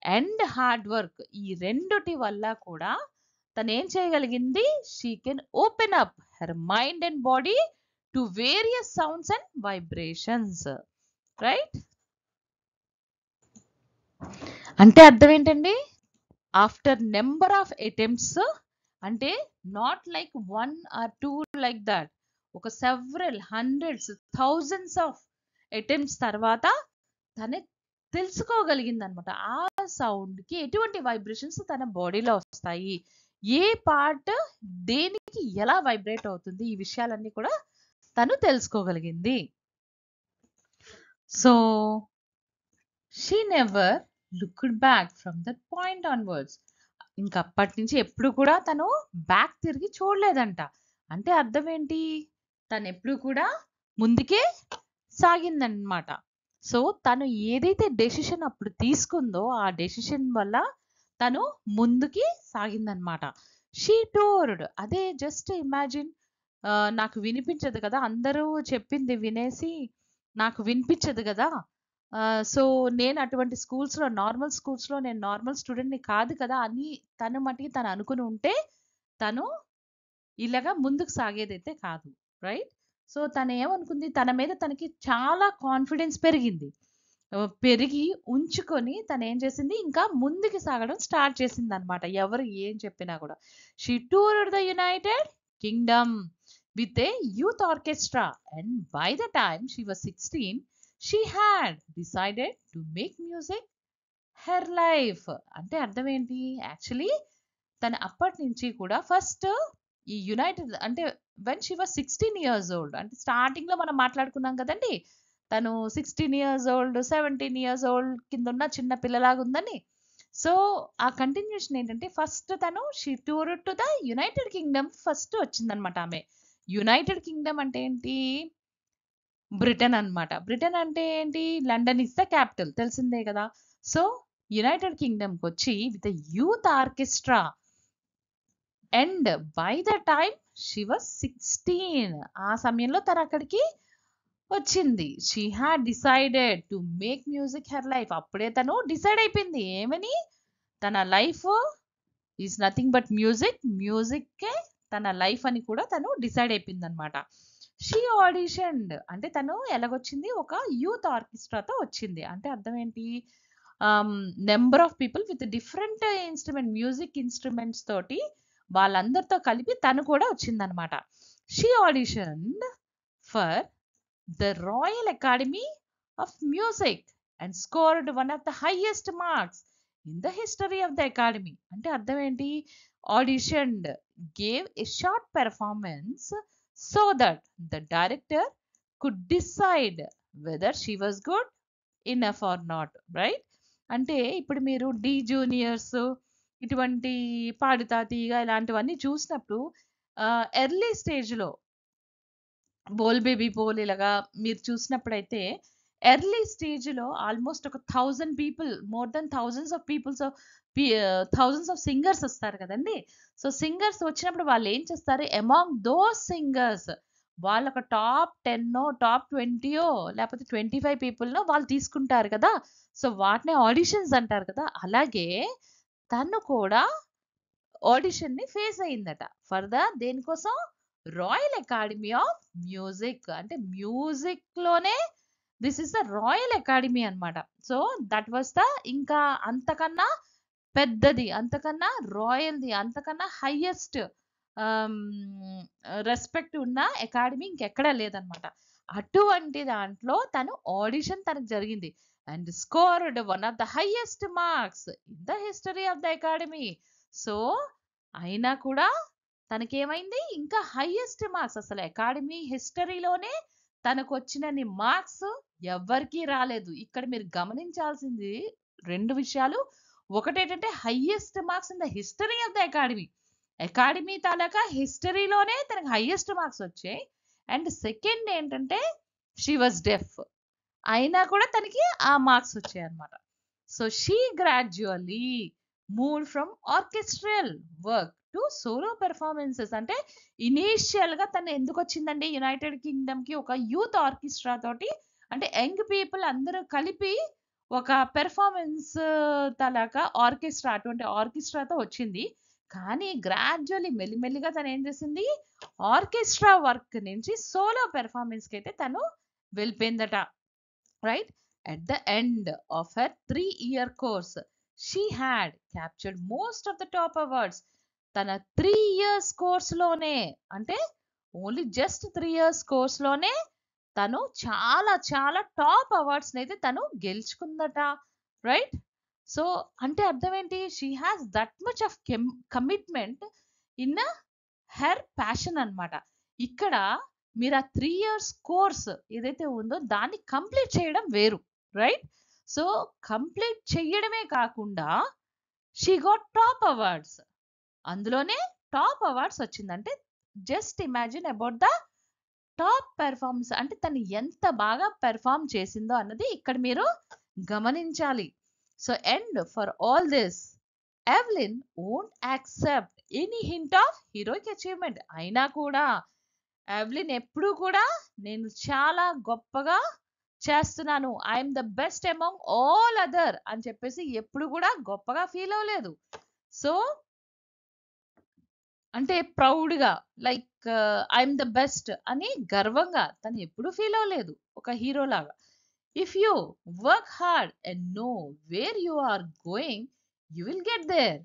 అండ్ హార్డ్ వర్క్ ఈ రెండిటి వల్ల కూడా తనేం చేయగలిగింది? She can open up her mind and body to various sounds and vibrations. Right? అంటే అర్థం ఏంటండి? ఆఫ్టర్ నెంబర్ ఆఫ్ అటెంప్ట్స్ అంటే not like 1 or 2 like that. ఒక several hundreds, thousands of attempts తర్వాత తనే తెలుసుకోగలిగిందనమాట. ఆ సౌండ్‌కి ఎటువంటి వైబ్రేషన్స్ తన బాడీలో వస్తాయి. ఏ పార్ట్ దేనికి ఎలా వైబ్రేట్ అవుతుంది. ఈ విషయాలన్నీ కూడా తను తెలుసుకోగలిగింది. So, she never looked back from that point onwards. ఇంకా అప్పటి నుంచి ఎప్పుడు కూడా తను బ్యాక్ తిరిగి చూడలేదంట. అంటే అర్థం ఏంటి? తను ఎప్పుడు కూడా ముందుకే సాగిందనమాట. సో, తను ఏదైతే డెసిషన్ అప్పుడు తీసుకుందో ఆ డెసిషన్ వల్ల తను ముందుకి సాగిందనమాట. షీ టూర్డ్ అదే జస్ట్ ఇమాజిన్ నాకు వినిపించదు కదా! అందరూ చెప్పింది వినేసి నాకు వినిపించదు గదా! సో, నేను అటువంటి నార్మల్ స్కూల్స్‌లో నేను నార్మల్ స్టూడెంట్‌ని కాదు కదా! అని తను మటికి తను అనుకుని ఉంటే, తను ఇలాగా ముందుకు సాగేదైతే కాదు. రైట్? సో, తనేమనుకుంది తన మీద తనకి చాలా కాన్ఫిడెన్స్ పెరిగింది. పెరిగి ఉంచుకొని తనేం చేసింది ఇంకా ముందుకు సాగడం స్టార్ట్ చేసిందనమాట. ఎవరు ఏం చెప్పినా గూడా. She toured the United Kingdom with a youth orchestra and by the time she was 16 she had decided to make music her life. అంటే అర్థం ఏంటి? యాక్చువల్లీ తను అప్పటి నుంచి కూడా ఫస్ట్ ఈ యునైటెడ్ అంటే when she was 16 years old అంటే స్టార్టింగ్‌లో మనం మాట్లాడుకున్నాం కదండీ! తను 16 ఇయర్స్ ఓల్డ్, 17 ఇయర్స్ ఓల్డ్ కిందున్న చిన్న పిల్లలాగా ఉందని. సో, ఆ కంటిన్యూషన్ ఏంటంటే ఫస్ట్ తను she టూర్డ్ to the United Kingdom first వచ్చిందనమాట ఆమె. యునైటెడ్ కింగ్డమ్ అంటే ఏంటి? బ్రిటన్ అన్నమాట. బ్రిటన్ అంటే ఏంటి? లండన్ ఈస్ ద క్యాపిటల్ తెలిసిందే కదా! సో, యునైటెడ్ కింగ్డమ్‌కొచ్చి with a youth orchestra and by the time she was 16 ఆ సమయంలో తను అక్కడికి వచ్చింది. She had decided to make music her life. అప్పుడే తను డిసైడ్ అయిపోయింది. ఏమని? తన life is nothing but music. మ్యూజిక్కే తన లైఫ్ అని కూడా తను డిసైడ్ అయిపోయిందనమాట. షీ ఆడిషన్డ్ అంటే తను ఎలాగొచ్చింది? ఒక యూత్ ఆర్కెస్ట్రాతో వచ్చింది. అంటే అర్థం ఏంటి? Number of people with different music instruments తోటి వాళ్ళందరితో కలిపి తను కూడా వచ్చిందనమాట. She auditioned for the Royal Academy of Music and scored one of the highest marks in the history of the academy. అంటే అర్థం ఏంటి? Auditioned, gave a short performance so that the director could decide whether she was good enough or not. Right? అంటే ఇప్పుడు మీరు D juniors ఇటువంటి పాడుతా తీగ ఇలాంటివన్నీ చూసినప్పుడు ఎర్లీ స్టేజ్‌లో బోల్ బేబీ బోల్ ఇలాగా మీరు చూసినప్పుడైతే ఎర్లీ స్టేజ్‌లో ఆల్మోస్ట్ ఒక 1000 people more than thousands of singers వస్తారు కదండీ! సో, సింగర్స్ వచ్చినప్పుడు వాళ్ళేం చేస్తారు అమాంగ్ దోస్ సింగర్స్ వాళ్ళొక టాప్ 10 టాప్ 20 లేకపోతే 25 పీపుల్‌నో వాళ్ళు తీసుకుంటారు కదా! సో, వాటినే ఆడిషన్స్ అంటారు కదా! అలాగే తను కూడా ఆడిషన్‌ని ఫేస్ అయిందట. ఫర్ దేనికోసం? Royal academy of Music. అంటే మ్యూజిక్‌లోనే this is the Royal Academy అన్నమాట. సో, దట్ వాస్ ద ఇంకా అంతకన్నా పెద్దది, అంతకన్నా రాయల్‌ది, అంతకన్నా హైయెస్ట్ ఆహ్, రెస్పెక్ట్ ఉన్న అకాడమీ ఇంకెక్కడా లేదన్నమాట. అటువంటి దాంట్లో తను ఆడిషన్ తనకు జరిగింది. and scored one of the highest marks in the history of the academy. So అయినా కూడా తనకేమైంది, ఇంకా హైయెస్ట్ మార్క్స్ అసలు అకాడమీ హిస్టరీలోనే తనకు వచ్చినన్ని మార్క్స్ ఎవ్వరికీ రాలేదు. ఇక్కడ మీరు గమనించాల్సింది రెండు విషయాలు. ఒకటేంటంటే highest marks in the history of the academy తాలూకా హిస్టరీలోనే తనకు హైయెస్ట్ మార్క్స్ వచ్చాయి. అండ్ సెకండ్ ఏంటంటే షీ వాజ్ డెఫ్, అయినా కూడా తనకి ఆ మార్క్స్ వచ్చాయి అనమాట. So she gradually moved from orchestral work to solo performances. అంటే ఇనీషియల్ గా తను ఎందుకు వచ్చిందండి యునైటెడ్ కింగ్డమ్ కి, ఒక యూత్ ఆర్కెస్ట్రా తోటి, అంటే యంగ్ పీపుల్ అందరూ కలిపి ఒక పెర్ఫార్మెన్స్ తలాగా ఆర్కెస్ట్రా, అటువంటి ఆర్కెస్ట్రాతో వచ్చింది. కానీ గ్రాడ్యువల్లీ మెల్లిమెల్లిగా తను ఏం చేసింది, ఆర్కెస్ట్రా వర్క్ నుంచి సోలో పెర్ఫార్మెన్స్ కి అయితే తను వెళ్ళిపోయిందట. Right, at the end of her 3-year course she had captured most of the top awards. తన 3 years కోర్స్ లోనే, అంటే ఓన్లీ జస్ట్ 3 years కోర్స్ లోనే తను చాలా చాలా టాప్ అవార్డ్స్ అయితే తను గెలుచుకుందట. రైట్, సో అంటే అర్థం ఏంటి, she has that much of commitment in her passion అన్నమాట. ఇక్కడ మీరు ఆ 3 years కోర్స్ ఏదైతే ఉందో దాన్ని కంప్లీట్ చేయడం వేరు. రైట్, సో కంప్లీట్ చేయడమే కాకుండా షీ గాట్ టాప్ అవార్డ్స్, అందులోనే టాప్ అవార్డ్స్ వచ్చిందంటే just imagine about the top performance, అంటే తను ఎంత బాగా పెర్ఫార్మ్ చేసిందో అన్నది ఇక్కడ మీరు గమనించాలి. So and for all this Evelyn won't accept any hint of heroic achievement. అయినా కూడా ఎవెలిన్ ఎప్పుడూ కూడా నేను చాలా గొప్పగా చేస్తున్నాను, I'm the best among all other అని చెప్పేసి ఎప్పుడు కూడా గొప్పగా ఫీల్ అవ్వలేదు. సో అంటే ప్రౌడ్గా, లైక్ ఐఎమ్ ద బెస్ట్ అని గర్వంగా తను ఎప్పుడు ఫీల్ అవ్వలేదు ఒక హీరో లాగా. If you work hard and know where you are going you will get there.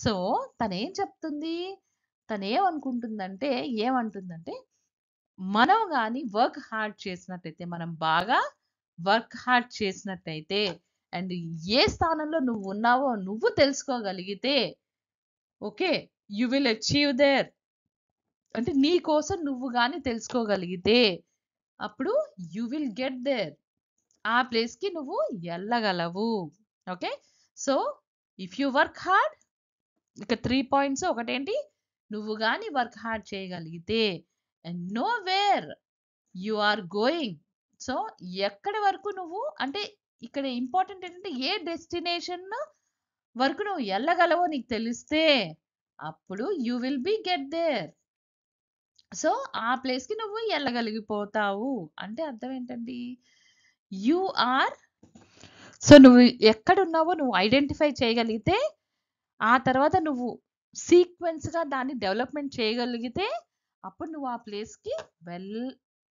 So తనేం చెప్తుంది, తనేమనుకుంటుందంటే, ఏమంటుందంటే మనం కానీ వర్క్ హార్డ్ చేసినట్టయితే, మనం బాగా వర్క్ హార్డ్ చేసినట్టయితే అండ్ ఏ స్థానంలో నువ్వు ఉన్నావో నువ్వు తెలుసుకోగలిగితే, okay, you will achieve there. అంటే నీ కోసం నువ్వు కానీ తెలుసుకోగలిగితే అప్పుడు యు విల్ గెట్ దేర్, ఆ ప్లేస్కి నువ్వు వెళ్ళగలవు. Okay, so if you work hard, ఇక 3 పాయింట్స్. ఒకటేంటి, నువ్వు కానీ వర్క్ హార్డ్ చేయగలిగితే and know where you are going. So ఎక్కడి వరకు నువ్వు, అంటే ఇక్కడ ఇంపార్టెంట్ ఏంటంటే ఏ డెస్టినేషన్ వరకు నువ్వు వెళ్ళగలవో నీకు తెలిస్తే అప్పుడు you will be get there. So ఆ ప్లేస్కి నువ్వు వెళ్ళగలిగిపోతావు అంటే అర్థం ఏంటండి, యు ఆర్, సో నువ్వు ఎక్కడున్నావో నువ్వు ఐడెంటిఫై చేయగలిగితే ఆ తర్వాత నువ్వు సీక్వెన్స్గా దాన్ని డెవలప్మెంట్ చేయగలిగితే అప్పుడు నువ్వు ఆ ప్లేస్కి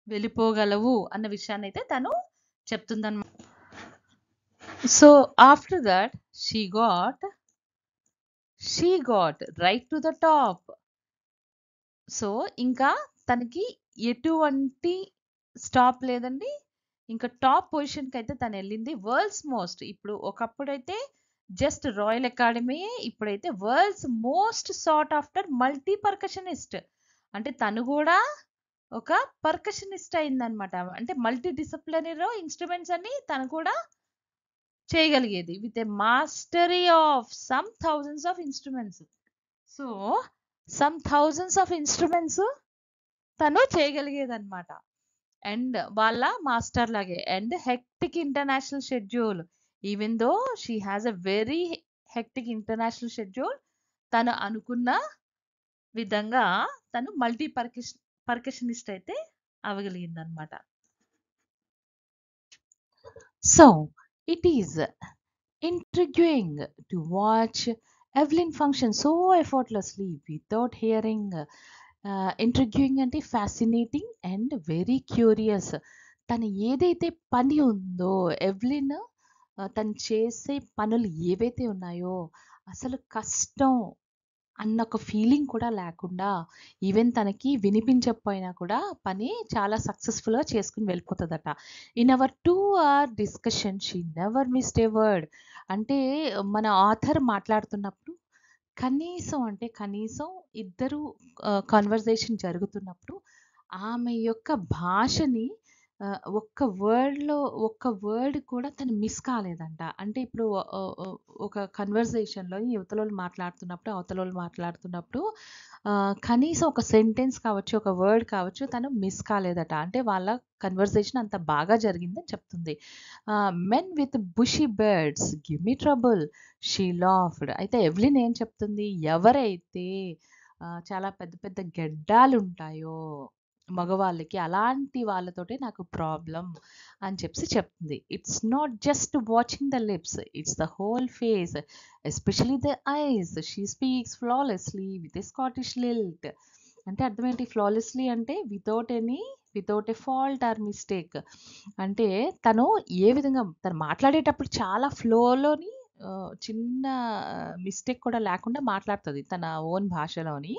వెళ్ళిపోగలవు అన్న విషయాన్ని అయితే తను చెప్తుందన్నమాట. So after that she got right to the top. So ఇంకా తనకి ఎటువంటి స్టాప్ లేదండి, ఇంకా టాప్ పొజిషన్కి అయితే తను వెళ్ళింది. వరల్డ్స్ మోస్ట్, ఇప్పుడు ఒకప్పుడైతే జస్ట్ రాయల్ అకాడమీ, ఇప్పుడైతే world's most sought after multi percussionist. అంటే తను కూడా ఒక పర్కషనిస్ట్ అయిందనమాట. అంటే మల్టీ డిసిప్లినరీ ఇన్స్ట్రుమెంట్స్ అన్ని తను కూడా చేయగలిగేది with a mastery of some thousands of instruments. So some thousands of instruments తను చేయగలిగేది అనమాట. అండ్ వాళ్ళ మాస్టర్ లాగే. And hectic international schedule, even though she has a very hectic international schedule, తను అనుకున్న విధంగా తను మల్టీ పర్కషనిస్ట్ అయితే అవ్వగలిగింది అనమాట. So it is intriguing to watch Evelyn function so effortlessly without hearing. Intriguing అంటే fascinating and very curious. తను ఏదైతే పని ఉందో ఎవెలిన్, తను చేసే పనులు ఏవైతే ఉన్నాయో అసలు కష్టం అన్న ఒక ఫీలింగ్ కూడా లేకుండా ఈవెన్ తనకి వినిపించకపోయినా కూడా పని చాలా సక్సెస్‌ఫుల్‌గా చేసుకొని వెళ్ళిపోతదట. In our 2 hour discussion she never missed a word. అంటే మన ఆథర్ మాట్లాడుతున్నప్పుడు కనీసం అంటే కనీసం ఇద్దరు కన్వర్జేషన్ జరుగుతున్నప్పుడు ఆమె యొక్క భాషని ఒక్క వర్డ్ కూడా తను మిస్ కాలేదంట. అంటే ఇప్పుడు ఒక కన్వర్జేషన్‌లో యువతలోళ్ళు మాట్లాడుతున్నప్పుడు, అవతలోళ్ళు మాట్లాడుతున్నప్పుడు కనీసం ఒక సెంటెన్స్ కావచ్చు, ఒక వర్డ్ కావచ్చు తను మిస్ కాలేదట. అంటే వాళ్ళ కన్వర్జేషన్ అంత బాగా జరిగిందని చెప్తుంది. Men with bushy birds give me trouble she laughed. అయితే ఎవ్లిన్ ఏం చెప్తుంది? ఎవరైతే చాలా పెద్ద పెద్ద గెడ్డాలుంటాయో మగవాళ్ళకి, అలాంటి వాళ్ళతోటే నాకు ప్రాబ్లమ్ అని చెప్తుంది. It's not just watching the lips, it's the whole face, especially the eyes. She speaks flawlessly with a Scottish lilt. అంటే అర్థం ఏంటి? ఫ్లాలెస్లీ అంటే without a fault or mistake. అంటే తను ఏ విధంగా తను మాట్లాడేటప్పుడు చాలా ఫ్లోలోని చిన్న మిస్టేక్ కూడా లేకుండా మాట్లాడుతది తన ఓన్ భాషలోని.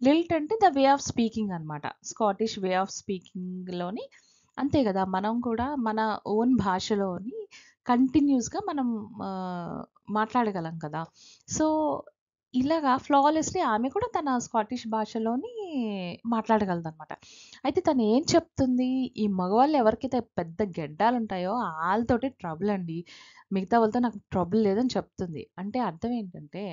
లిల్ట్ అంటే ద వే ఆఫ్ స్పీకింగ్ అనమాట. స్కాటిష్ వే ఆఫ్ స్పీకింగ్‌లోని అంతే గదా! మనం కూడా మన ఓన్ భాషలోని కంటిన్యూస్‌గా మనం మాట్లాడగలం కదా! సో, ఇలాగా ఫ్లాలెస్‌లీ ఆమె కూడా తన స్కాటిష్ భాషలోని మాట్లాడగలదనమాట. అయితే తనేం చెప్తుంది, ఈ మగవాళ్ళు ఎవరికైతే పెద్ద గెడ్డాలుంటాయో ఆళ్ళతోటే ట్రబుల్ అండి. మిగతా వాళ్ళతో నాకు ట్రబుల్ లేదని చెప్తుంది. అంటే అర్థం ఏంటంటే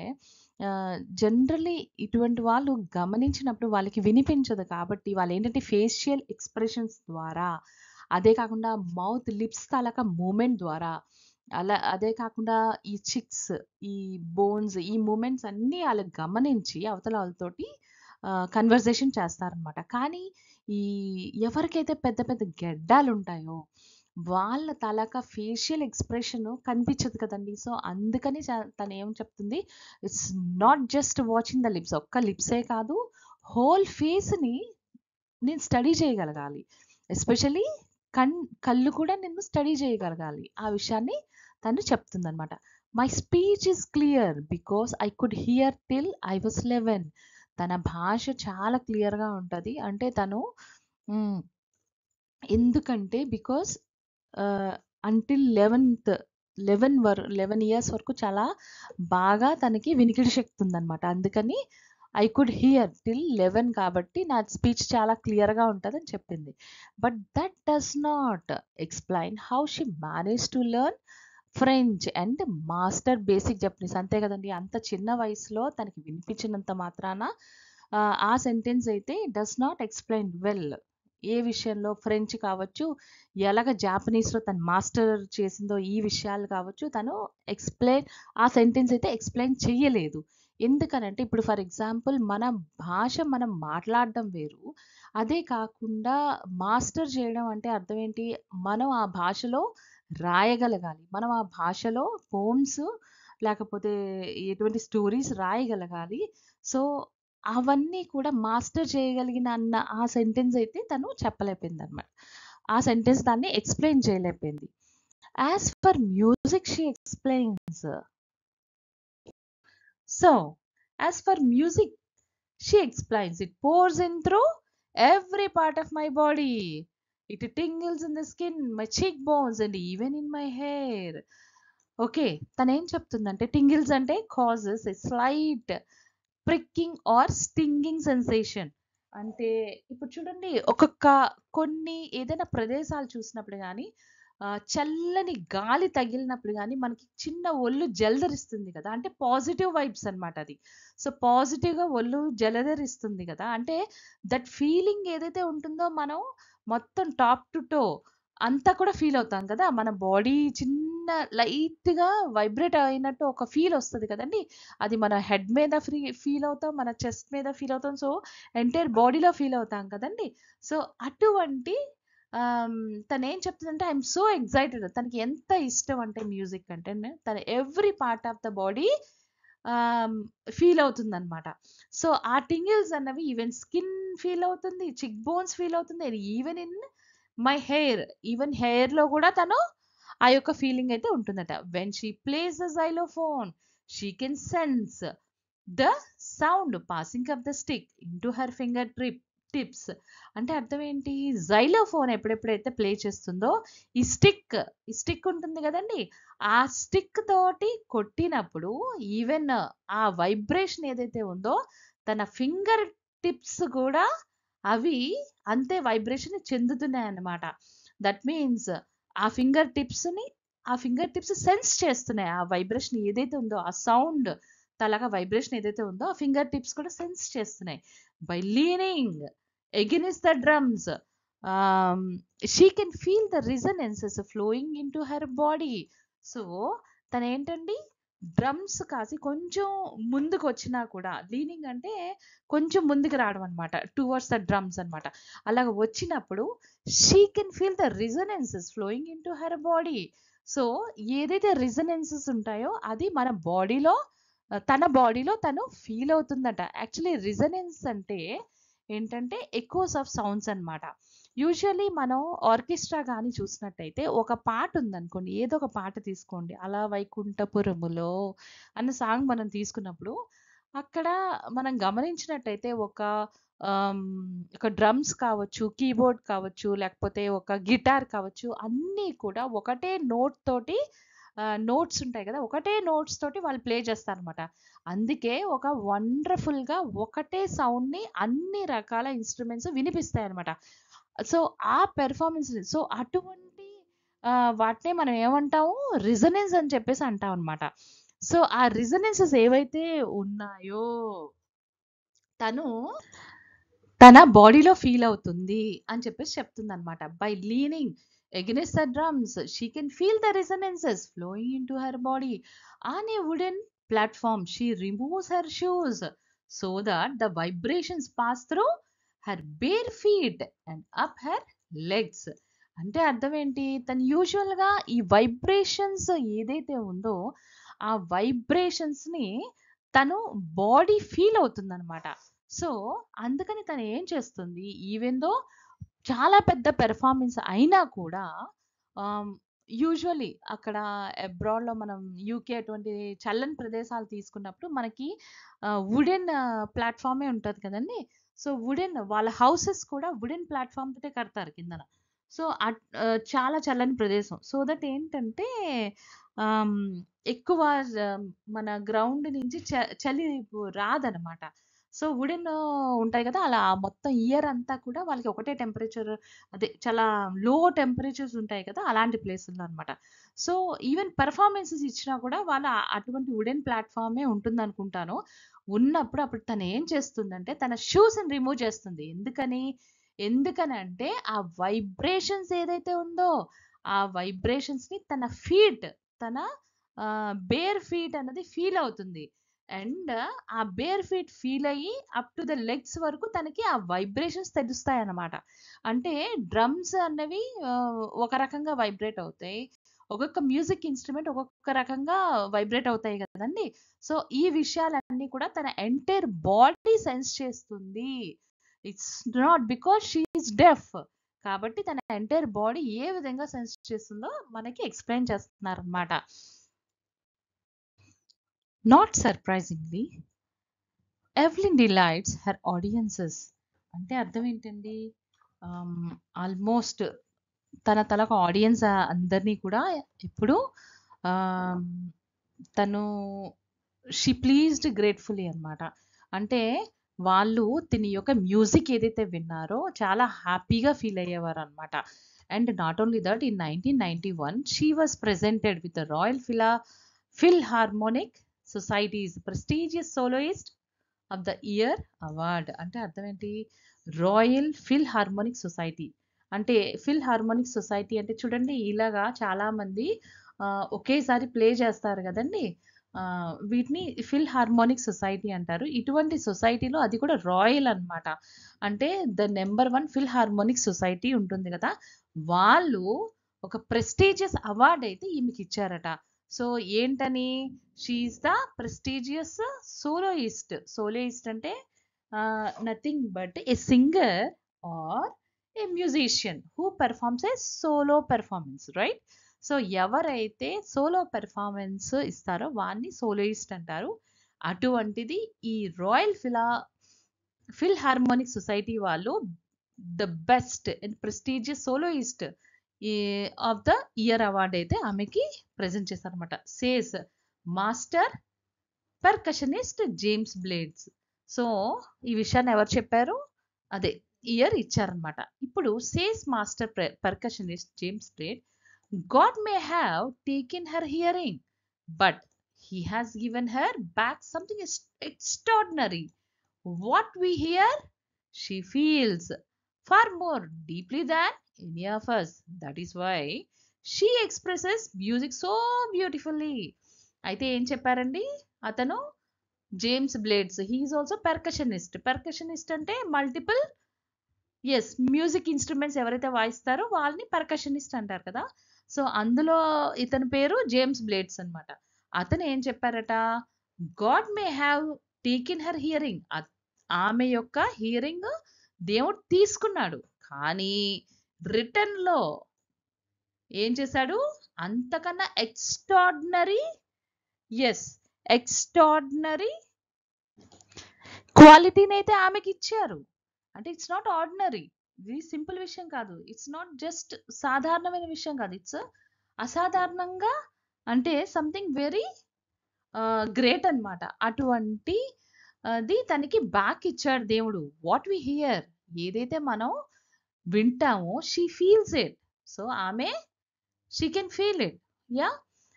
జనరల్లీ ఇటువంటి వాళ్ళు గమనించినప్పుడు వాళ్ళకి వినిపించదు కాబట్టి వాళ్ళేంటంటే ఫేషియల్ ఎక్స్‌ప్రెషన్స్ ద్వారా, అదే కాకుండా మౌత్, లిప్స్ తాలూకా మూవ్‌మెంట్ ద్వారా, అదే కాకుండా ఈ చిక్స్, ఈ బోన్స్, ఈ మూవ్‌మెంట్స్ అన్నీ ఆళ్ళు గమనించి అవతల వాళ్ళతోటి కన్వర్జేషన్ చేస్తారనమాట. కానీ ఈ ఎవరికైతే పెద్ద పెద్ద గెడ్డాలుంటాయో వాళ్ళ తాలూకా ఫేషియల్ ఎక్స్‌ప్రెషన్ కనిపించదు కదండీ! సో, అందుకని తనేం చెప్తుంది, it's not just watching the lips. ఒక్క లిప్సే కాదు, హోల్ ఫేస్‌ని నేను స్టడీ చేయగలగాలి. ఎస్పెషల్లీ కళ్ళు కూడా నేను స్టడీ చేయగలగాలి. ఆ విషయాన్ని తను చెప్తుందనమాట. My speech is clear because I could hear till I was 11. తన భాష చాలా క్లియర్‌గా ఉంటది. అంటే తను హ్మ్. ఎందుకంటే బికాజ్ అంటిల్ 11 ఇయర్స్ వరకు చాలా బాగా తనకి వినికిడి శక్తి ఉందనమాట. అందుకని ఐ కుడ్ హియర్ టిల్ 11 కాబట్టి నా స్పీచ్ చాలా క్లియర్‌గా ఉంటదని చెప్పింది. But that does not explain how she managed to learn French and master basic Japanese. అంతే కదండీ! అంత చిన్న వయసులో తనకి వినిపించినంత మాత్రాన ఆ సెంటెన్స్ అయితే డస్ నాట్ ఎక్స్‌ప్లెయిన్ వెల్. ఏ విషయంలో ఫ్రెంచ్ కావచ్చు, ఎలాగ జాపనీస్‌లో తను మాస్టర్ చేసిందో ఈ విషయాలు కావచ్చు, తను ఆ సెంటెన్స్ అయితే ఎక్స్‌ప్లెయిన్ చెయ్యలేదు. ఎందుకనంటే ఇప్పుడు ఫర్ ఎగ్జాంపుల్ మన భాష మనం మాట్లాడడం వేరు. అదే కాకుండా మాస్టర్ చేయడం అంటే అర్థం ఏంటి? మనం ఆ భాషలో రాయగలగాలి. మనం ఆ భాషలో పోయెమ్స్ లేకపోతే ఎటువంటి స్టోరీస్ రాయగలగాలి. సో, అవన్నీ కూడా మాస్టర్ చేయగలిగిన అన్న ఆ సెంటెన్స్ అయితే తను చెప్పలేకపోయిందనమాట. ఆ సెంటెన్స్ దాన్ని ఎక్స్‌ప్లెయిన్ చేయలేకపోయింది. As for music she explains. So, as for music, she explains it pours in through every part of my body. It tingles in the skin, my cheekbones, and even in my hair. Okay. తనేం చెప్తుందంటే tingles అంటే causes a slight pricking or stinging sensation. అంటే ఇప్పుడు చూడండి కొన్ని ఏదైనా ప్రదేశాలు చూసినప్పుడు గానీ, చల్లని గాలి తగిలినప్పుడు గానీ, మనకి చిన్న ఒళ్ళు జలదరిస్తుంది కదా! అంటే పాజిటివ్ వైబ్స్ అన్నమాట అది. సో, పాజిటివ్‌గా ఒళ్ళు జలదరిస్తుంది గదా! అంటే దట్ ఫీలింగ్ ఏదైతే ఉంటుందో మనం మొత్తం టాప్ టు టో అంతా కూడా ఫీల్ అవుతాం కదా! మన బాడీ చిన్న లైట్‌గా వైబ్రేట్ అయినట్టు ఒక ఫీల్ ఒస్తది కదండీ! అది మన హెడ్ మీద ఫీల్ అవుతాం. మన చెస్ట్ మీద ఫీల్ అవుతాం. సో, ఎంటైర్ బాడీలో ఫీల్ అవుతాం కదండీ! సో, అటువంటి ఆహ్, తనేం చెప్తుందంటే ఐయామ్ సో ఎక్సైటెడ్. తనకి ఎంత ఇష్టం అంటే మ్యూజిక్ అంటేనే తన every part of the body ah, feel అవుతుందనమాట. సో, ఆ టింగిల్స్ అన్నవి ఈవెన్ స్కిన్ ఫీల్ అవుతుంది. చిక్ బోన్స్ ఫీల్ అవుతుంది. Even in my hair. Even హెయిర్‌లో గూడా తను ఆ యొక్క ఫీలింగ్ అయితే ఉంటుందట. When she plays the xylophone she can sense the sound passing of the stick into her finger tips. అంటే అర్థం ఏంటి? జైలోఫోన్ ఎప్పుడెప్పుడైతే ప్లే చేస్తుందో ఈ స్టిక్ ఉంటుంది కదండి, ఆ స్టిక్ తోటి కొట్టినప్పుడు ఈవెన్ ఆ వైబ్రేషన్ ఏదైతే ఉందో తన ఫింగర్ టిప్స్ కూడా అవి అంతే వైబ్రేషన్ చెందుతున్నాయి అన్నమాట. దట్ మీన్స్ ఆ ఫింగర్ టిప్స్ ని ఆ ఫింగర్ టిప్స్ సెన్స్ చేస్తున్నాయి. ఆ వైబ్రేషన్ ఏదైతే ఉందో, ఆ సౌండ్ తలగా వైబ్రేషన్ ఏదైతే ఉందో ఆ ఫింగర్ టిప్స్ కూడా సెన్స్ చేస్తున్నాయి. By leaning against the drums, um, she can feel the resonances flowing into her body. So తనేంటండి, డ్రమ్స్ కాసి కొంచెం ముందుకు వచ్చినా కూడా, లీనింగ్ అంటే కొంచెం ముందుకు రావడం అనమాట, టువర్డ్స్ ద డ్రమ్స్ అనమాట. అలాగ వచ్చినప్పుడు she can feel the resonances flowing into her body. So ఏదైతే రిజనెన్సెస్ ఉంటాయో అది మన బాడీలో, తన బాడీలో తను ఫీల్ అవుతుందట. యాక్చువల్లీ రిజనెన్స్ అంటే ఏంటంటే ఎకోస్ ఆఫ్ సౌండ్స్ అన్నమాట. యూజువల్లీ మనం ఆర్కెస్ట్రా కానీ చూసినట్టయితే ఒక పాట ఉందనుకోండి, ఏదో ఒక పాట తీసుకోండి, అలా వైకుంఠపురములో అన్న సాంగ్ మనం తీసుకున్నప్పుడు అక్కడ మనం గమనించినట్టయితే ఆమ్, ఒక డ్రమ్స్ కావచ్చు, కీబోర్డ్ కావచ్చు, లేకపోతే ఒక గిటార్ కావచ్చు, అన్నీ కూడా ఒకటే నోట్ తోటి, నోట్స్ ఉంటాయి కదా, ఒకటే నోట్స్ తోటి వాళ్ళు ప్లే చేస్తారనమాట. అందుకే ఒక వండర్ఫుల్గా ఒకటే సౌండ్ని అన్ని రకాల ఇన్స్ట్రుమెంట్స్ వినిపిస్తాయి అనమాట. సో ఆ పెర్ఫార్మెన్స్, సో అటువంటి వాటినే మనం ఏమంటాము, రిజనెన్స్ అని చెప్పేసి అంటాం అనమాట. సో ఆ రిజనెన్సెస్ ఏవైతే ఉన్నాయో తను తన బాడీలో ఫీల్ అవుతుంది అని చెప్పేసి చెప్తుంది అనమాట. By leaning against the drums she can feel the resonances flowing into her body. On a wooden platform she removes her shoes so that the vibrations pass through her bare feet and up her legs. అంటే అర్థం ఏంటి? తను usual గా ఈ vibrations ఏదైతే ఉందో ఆ vibrations ని తను బాడీ ఫీల్ అవుతుంది అనమాట. సో అందుకని తను ఏం చేస్తుంది, ఈవెన్ దో చాలా పెద్ద పెర్ఫార్మెన్స్ అయినా కూడా, యూజువల్లీ అక్కడ అబ్రాడ్లో మనం యూకే అటువంటి చల్లని ప్రదేశాలు తీసుకున్నప్పుడు మనకి వుడెన్ ప్లాట్ఫామే ఉంటుంది కదండి. సో వుడెన్ వాళ్ళ హౌసెస్ కూడా వుడెన్ ప్లాట్ఫామ్ తోటే కడతారు కిందన. సో చాలా చల్లని ప్రదేశం, సో దట్ ఏంటంటే ఆమ్, ఎక్కువ మన గ్రౌండ్ నుంచి చలి రాదనమాట. సో వుడెన్ ఉంటాయి కదా, అలా మొత్తం ఇయర్ అంతా కూడా వాళ్ళకి ఒకటే టెంపరేచర్, అదే చాలా లో టెంపరేచర్స్ ఉంటాయి కదా అలాంటి ప్లేసుల్లో అనమాట. సో ఈవెన్ పెర్ఫార్మెన్సెస్ ఇచ్చినా కూడా వాళ్ళ అటువంటి వుడెన్ ప్లాట్ఫామే ఉంటుంది అనుకుంటాను. ఉన్నప్పుడు అప్పుడు తను ఏం చేస్తుందంటే తన షూస్ని రిమూవ్ చేస్తుంది. ఎందుకని అంటే ఆ వైబ్రేషన్స్ ఏదైతే ఉందో ఆ వైబ్రేషన్స్ని తన బేర్ ఫీట్ అన్నది ఫీల్ అవుతుంది. అండ్ ఆ బేర్ ఫీట్ ఫీల్ అయ్యి అప్ టు ద లెగ్స్ వరకు తనకి ఆ వైబ్రేషన్స్ తెలుస్తాయి అన్నమాట. అంటే డ్రమ్స్ అన్నవి ఒక రకంగా వైబ్రేట్ అవుతాయి, ఒక్కొక్క మ్యూజిక్ ఇన్స్ట్రుమెంట్ ఒక్కొక్క రకంగా వైబ్రేట్ అవుతాయి కదండి. సో ఈ విషయాలన్నీ కూడా తన ఎంటైర్ బాడీ సెన్స్ చేస్తుంది. It's not because she is deaf, కాబట్టి తన ఎంటైర్ బాడీ ఏ విధంగా సెన్స్ చేస్తుందో మనకి ఎక్స్ప్లెయిన్ చేస్తున్నారనమాట. Not surprisingly Evelyn delights her audiences. అంటే అర్థం ఏంటండి? ఆల్మోస్ట్ తనకు ఆడియన్స్ అందరినీ కూడా ఇప్పుడు తను షీ ప్లీజ్డ్ గ్రేట్ఫుల్లీ అనమాట. అంటే వాళ్ళు తిని యొక్క మ్యూజిక్ ఏదైతే విన్నారో చాలా హ్యాపీగా ఫీల్ అయ్యేవారు అనమాట. And not only that, in 1991 she was presented with the Royal Philharmonic Society's prestigious soloist of the year award. అంటే అర్థం ఏంటి? రాయల్ ఫిల్హార్మోనిక్ సొసైటీ అంటే, ఫిల్హార్మోనిక్ సొసైటీ అంటే చూడండి, ఇలాగా చాలా మంది ఒకేసారి ప్లే చేస్తారు కదండి, వీటిని ఫిల్హార్మోనిక్ సొసైటీ అంటారు. ఇటువంటి సొసైటీలో అది కూడా రాయల్ అన్నమాట. అంటే ద నెంబర్ 1 ఫిల్హార్మోనిక్ సొసైటీ ఉంటుంది కదా, వాళ్ళు ఒక ప్రెస్టీజియస్ అవార్డ్ అయితే ఈమెకి ఇచ్చారట. సో ఏంటని? షీఈస్ ద ప్రెస్టీజియస్ సోలోయిస్ట్ అంటే nothing but a singer or a musician who performs a solo performance, right? So ఎవరైతే సోలో పెర్ఫార్మెన్స్ ఇస్తారో వాడిని సోలోయిస్ట్ అంటారు. అటువంటిది ఈ రాయల్ ఫిల్ హార్మోనిక్ సొసైటీ వాళ్ళు the best and prestigious soloist of the year award అయితే ఆమెకి ప్రజెంట్ చేశారనమాట. Says master percussionist James Blades. So ఈ విషయాన్ని ఎవరు చెప్పారు? అదే ఇయర్ ఇచ్చారనమాట. ఇప్పుడు says master percussionist James Blade, God may have taken her hearing, but he has given her back something extraordinary. What we hear, she feels far more deeply than any of us. That is why she expresses music so beautifully. అయితే ఏం చెప్పారండి అతను? James Blades. He is also percussionist. Percussionist అంటే multiple music instruments ఎవరైతే వాయిస్తారో వాళ్ళని పర్కషనిస్ట్ అంటారు కదా. So అందులో ఇతని పేరు జేమ్స్ బ్లేడ్స్ అన్నమాట. అతను ఏం చెప్పారట? God may have taken her hearing. ఆమె యొక్క హియరింగ్ దేవుడు తీసుకున్నాడు, కానీ రిటర్న్ లో ఏం చేశాడు? అంతకన్నా ఎక్స్ట్రాడినరీ క్వాలిటీని అయితే ఆమెకి ఇచ్చారు. అంటే ఇట్స్ నాట్ ఆర్డినరీ. ఇది సింపుల్ విషయం కాదు. ఇట్స్ నాట్ జస్ట్ సాధారణమైన విషయం కాదు. ఇట్స్ అసాధారణంగా, అంటే సంథింగ్ వెరీ గ్రేట్ అన్నమాట. అటువంటి అది తనకి బ్యాక్ ఇచ్చాడు దేవుడు. వాట్ వి హియర్, ఏదైతే మనం వింటామో, షీ ఫీల్స్ ఇట్. సో ఆమె she can feel it,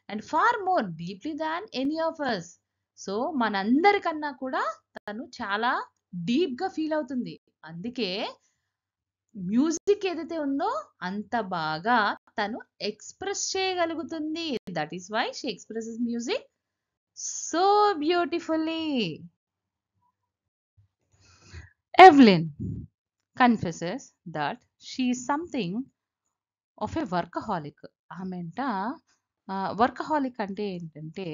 and far more deeply than any of us. So మనందరికన్నా కూడా తను చాలా డీప్ గా ఫీల్ అవుతుంది. అందుకే మ్యూజిక్ ఏదైతే ఉందో అంత బాగా తను ఎక్స్ప్రెస్ చేయగలుగుతుంది. That is why she expresses music so beautifully. Evelyn confesses that she is something of a workaholic. ఆమెంట వర్కహాలిక్ అంటే ఏంటంటే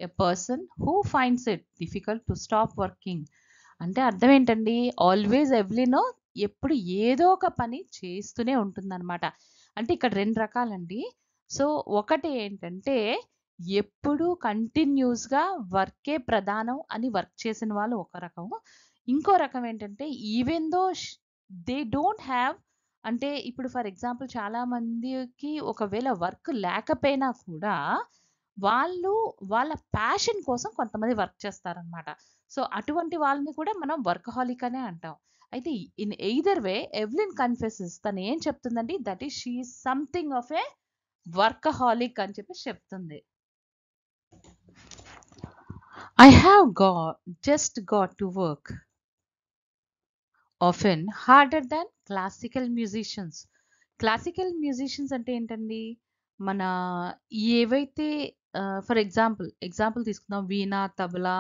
a person who finds it difficult to stop working. అంటే అర్థం ఏంటండి? ఆల్వేస్ ఎవ్లిన్ ఎప్పుడు ఏదో ఒక పని చేస్తూనే ఉంటుందన్నమాట. అంటే ఇక్కడ రెండు రకాలండి. సో ఒకటి ఏంటంటే ఎప్పుడు కంటిన్యూస్గా వర్కే ప్రధానం అని వర్క్ చేసిన వాళ్ళు ఒక రకం. ఇంకో రకం ఏంటంటే even though they don't have, అంటే ఇప్పుడు ఫర్ ఎగ్జాంపుల్ చాలా మందికి ఒకవేళ వర్క్ లేకపోయినా కూడా వాళ్ళు వాళ్ళ ప్యాషన్ కోసం కొంతమంది వర్క్ చేస్తారనమాట. సో అటువంటి వాళ్ళని కూడా మనం వర్కహాలిక్ అనే అంటాం. అయితే in either way Evelyn confesses, తను ఏం చెప్తుందండి? That is she something of a workaholic అని చెప్పి చెప్తుంది. I have just got to work often harder than classical musicians. Classical musicians అంటే ఏంటండి? మన ఏవైతే ఫర్ ఎగ్జాంపుల్ తీసుకుందాం, వీణా, తబలా,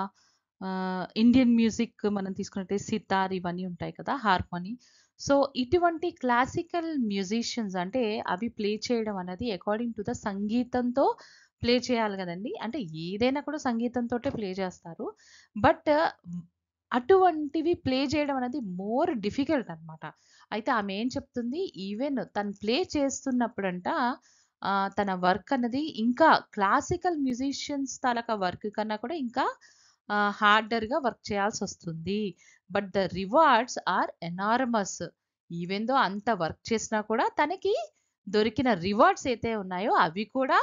ఇండియన్ మ్యూజిక్ మనం తీసుకున్నట్టే సితార్, ఇవన్నీ ఉంటాయి కదా, హార్మోని. సో ఇటువంటి క్లాసికల్ మ్యూజిషియన్స్ అంటే అవి ప్లే చేయడం అనేది అకార్డింగ్ టు ద సంగీతంతో ప్లే చేయాలి కదండి. అంటే ఏదైనా కూడా సంగీతంతో ప్లే చేస్తారు. బట్ అటువంటివి ప్లే చేయడం అనేది మోర్ డిఫికల్ట్ అనమాట. అయితే ఆమె ఏం చెప్తుంది? ఈవెన్ తను ప్లే చేస్తున్నప్పుడంట తన వర్క్ అనేది ఇంకా క్లాసికల్ మ్యూజిషియన్స్ తాలూకా వర్క్ కన్నా కూడా ఇంకా హార్డర్గా వర్క్ చేయాల్సి వస్తుంది. But the rewards are enormous. Even though అంత వర్క్ చేసినా కూడా తనకి దొరికిన రివార్డ్స్ అయితే ఉన్నాయో అవి కూడా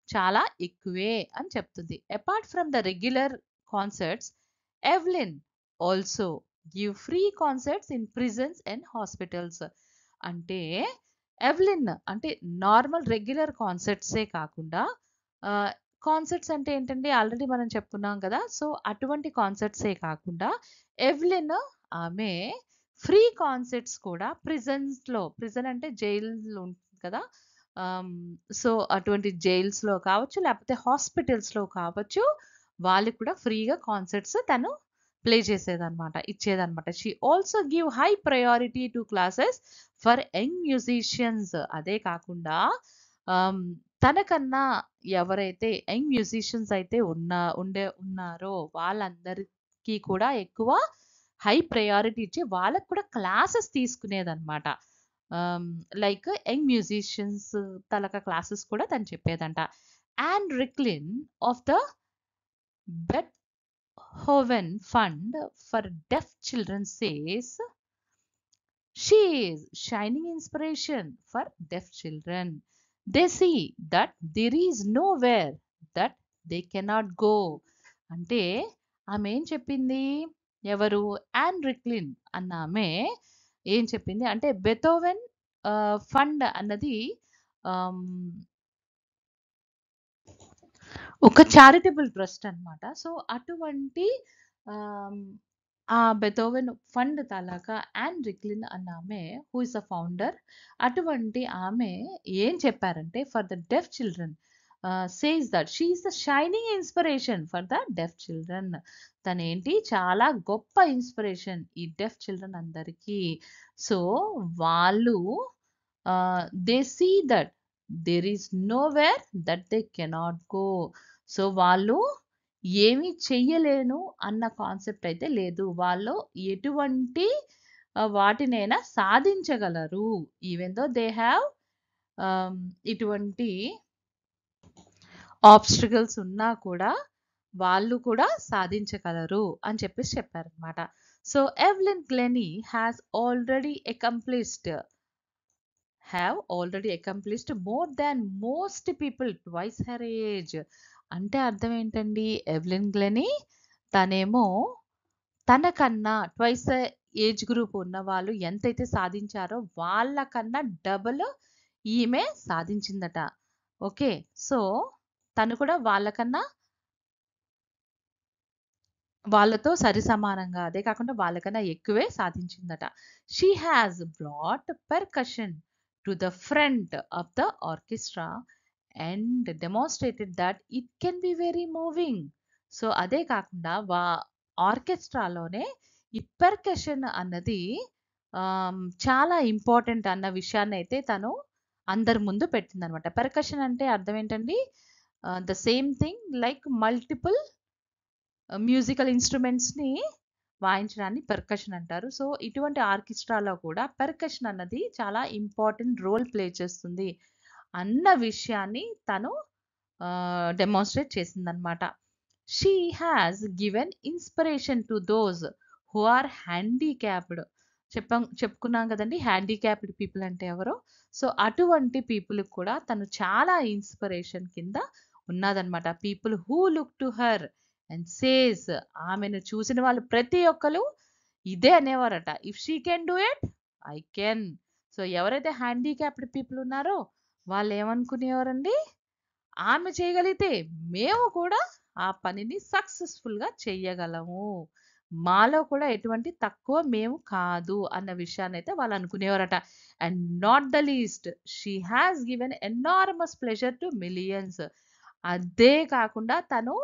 చాలా ఎక్కువే అని చెప్తుంది. Apart from the regular concerts, Evelyn also give free concerts in prisons and hospitals. అంటే ఎవ్లిన్ అంటే నార్మల్ రెగ్యులర్ కాన్సర్ట్సే కాకుండా, కాన్సర్ట్స్ అంటే ఏంటండి? ఆల్రెడీ మనం చెప్పుకున్నాం కదా. సో అటువంటి కాన్సర్ట్సే కాకుండా ఎవ్లిన్ ఆమె ఫ్రీ కాన్సర్ట్స్ కూడా ప్రిజన్ అంటే జైలు ఉంటుంది కదా, సో అటువంటి జైల్స్లో కావచ్చు, లేకపోతే హాస్పిటల్స్లో కావచ్చు, వాళ్ళకి కూడా ఫ్రీగా కాన్సర్ట్స్ తను ప్లే చేసేదన్నమాట, ఇచ్చేదన్నమాట. She also give high priority to classes for young musicians. అదే కాకుండా తనకన్నా ఎవరైతే యంగ్ మ్యూజిషియన్స్ అయితే ఉన్నారో వాళ్ళందరికీ కూడా ఎక్కువ హై ప్రయారిటీ ఇచ్చి వాళ్ళకు కూడా క్లాసెస్ తీసుకునేదన్నమాట. లైక్ యంగ్ మ్యూజిషియన్స్ తలక క్లాసెస్ కూడా తను చెప్పేదంట. అండ్ రిక్లిన్ of the Beethoven Hoven Fund for Deaf Children says she is shining inspiration for deaf children. They see that there is nowhere that they cannot go. అంటే ఆమె ఏం చెప్పింది? ఎవరు? యాన్ రిక్లిన్ అన్న ఆమె ఏం చెప్పింది అంటే బెథోవెన్ ఫండ్ అన్నది ఆమ్, ఒక చారిటబుల్ ట్రస్ట్ అన్నమాట. సో అటువంటి ఆమ్, ఆ బెథోవెన్ ఫండ్ తాలూకా యాన్ రిక్లిన్ అన్న ఆమె హూ ఇస్ అ ఫౌండర్. అటువంటి ఆమె ఏం చెప్పారంటే for the deaf children says that she is the shining inspiration for the deaf children. తనేంటి చాలా గొప్ప ఇన్స్పిరేషన్ ఈ డెఫ్ చిల్డ్రన్ అందరికీ. సో వాళ్ళు they see that there is nowhere that they cannot go. So వాళ్ళు ఏమీ చెయ్యలేను అన్న కాన్సెప్ట్ అయితే లేదు. వాళ్ళు ఎటువంటి వాటినైనా సాధించగలరు. ఈవెన్ దో దే హ్యావ్ ఇటువంటి ఆబ్స్టికల్స్ ఉన్నా కూడా వాళ్ళు కూడా సాధించగలరు అని చెప్పేసి చెప్పారనమాట. So Evelyn Glennie already accomplished more than most people twice her age. అంటే అర్థం ఏంటండి? ఎవ్లిన్ గ్లెనీ తనేమో తనకన్నా ట్వైస్ ఏజ్ గ్రూప్ ఉన్న వాళ్ళు ఎంతైతే సాధించారో వాళ్ళకన్నా డబుల్ ఈమె సాధించిందట. ఓకే, సో తను కూడా వాళ్ళతో సరి సమానంగా, అదే కాకుండా వాళ్ళకన్నా ఎక్కువే సాధించిందట. She has brought percussion to the front of the orchestra and demonstrated that it can be very moving. So అదే కాకుండా ఆర్కెస్ట్రాలోనే ఈ పెర్కషన్ అన్నది చాలా ఇంపార్టెంట్ అన్న విషయాన్ని అయితే తను అందరి ముందు పెట్టిందనమాట. పెర్కషన్ అంటే అర్థం ఏంటండి? The same thing like multiple musical ఇన్స్ట్రుమెంట్స్ని వాయించడాన్ని పెర్కషన్ అంటారు. సో ఇటువంటి ఆర్కెస్ట్రాలో కూడా పెర్కషన్ అన్నది చాలా ఇంపార్టెంట్ రోల్ ప్లే చేస్తుంది అన్న విషయాన్ని తను డెమాన్స్ట్రేట్ చేసిందనమాట. She has given inspiration to those who are handicapped. చెప్పుకున్నాం కదండి హ్యాండిక్యాప్డ్ పీపుల్ అంటే ఎవరో. సో అటువంటి పీపుల్ కూడా తను చాలా ఇన్స్పిరేషన్ కింద ఉన్నదనమాట. People who look to her and says, ఆమెను చూసిన వాళ్ళు ప్రతి ఒక్కరు ఇదే అనేవారట, if she can do it I can. So ఎవరైతే హ్యాండిక్యాప్డ్ పీపుల్ ఉన్నారో వాళ్ళు ఏమనుకునేవారండి? ఆమె చేయగలిగితే మేము కూడా ఆ పనిని సక్సెస్ఫుల్గా చెయ్యగలము, మాలో కూడా ఎటువంటి తక్కువ మేము కాదు అన్న విషయాన్ని అయితే వాళ్ళు అనుకునేవారట. And not the least she has given enormous pleasure to millions. అదే కాకుండా తను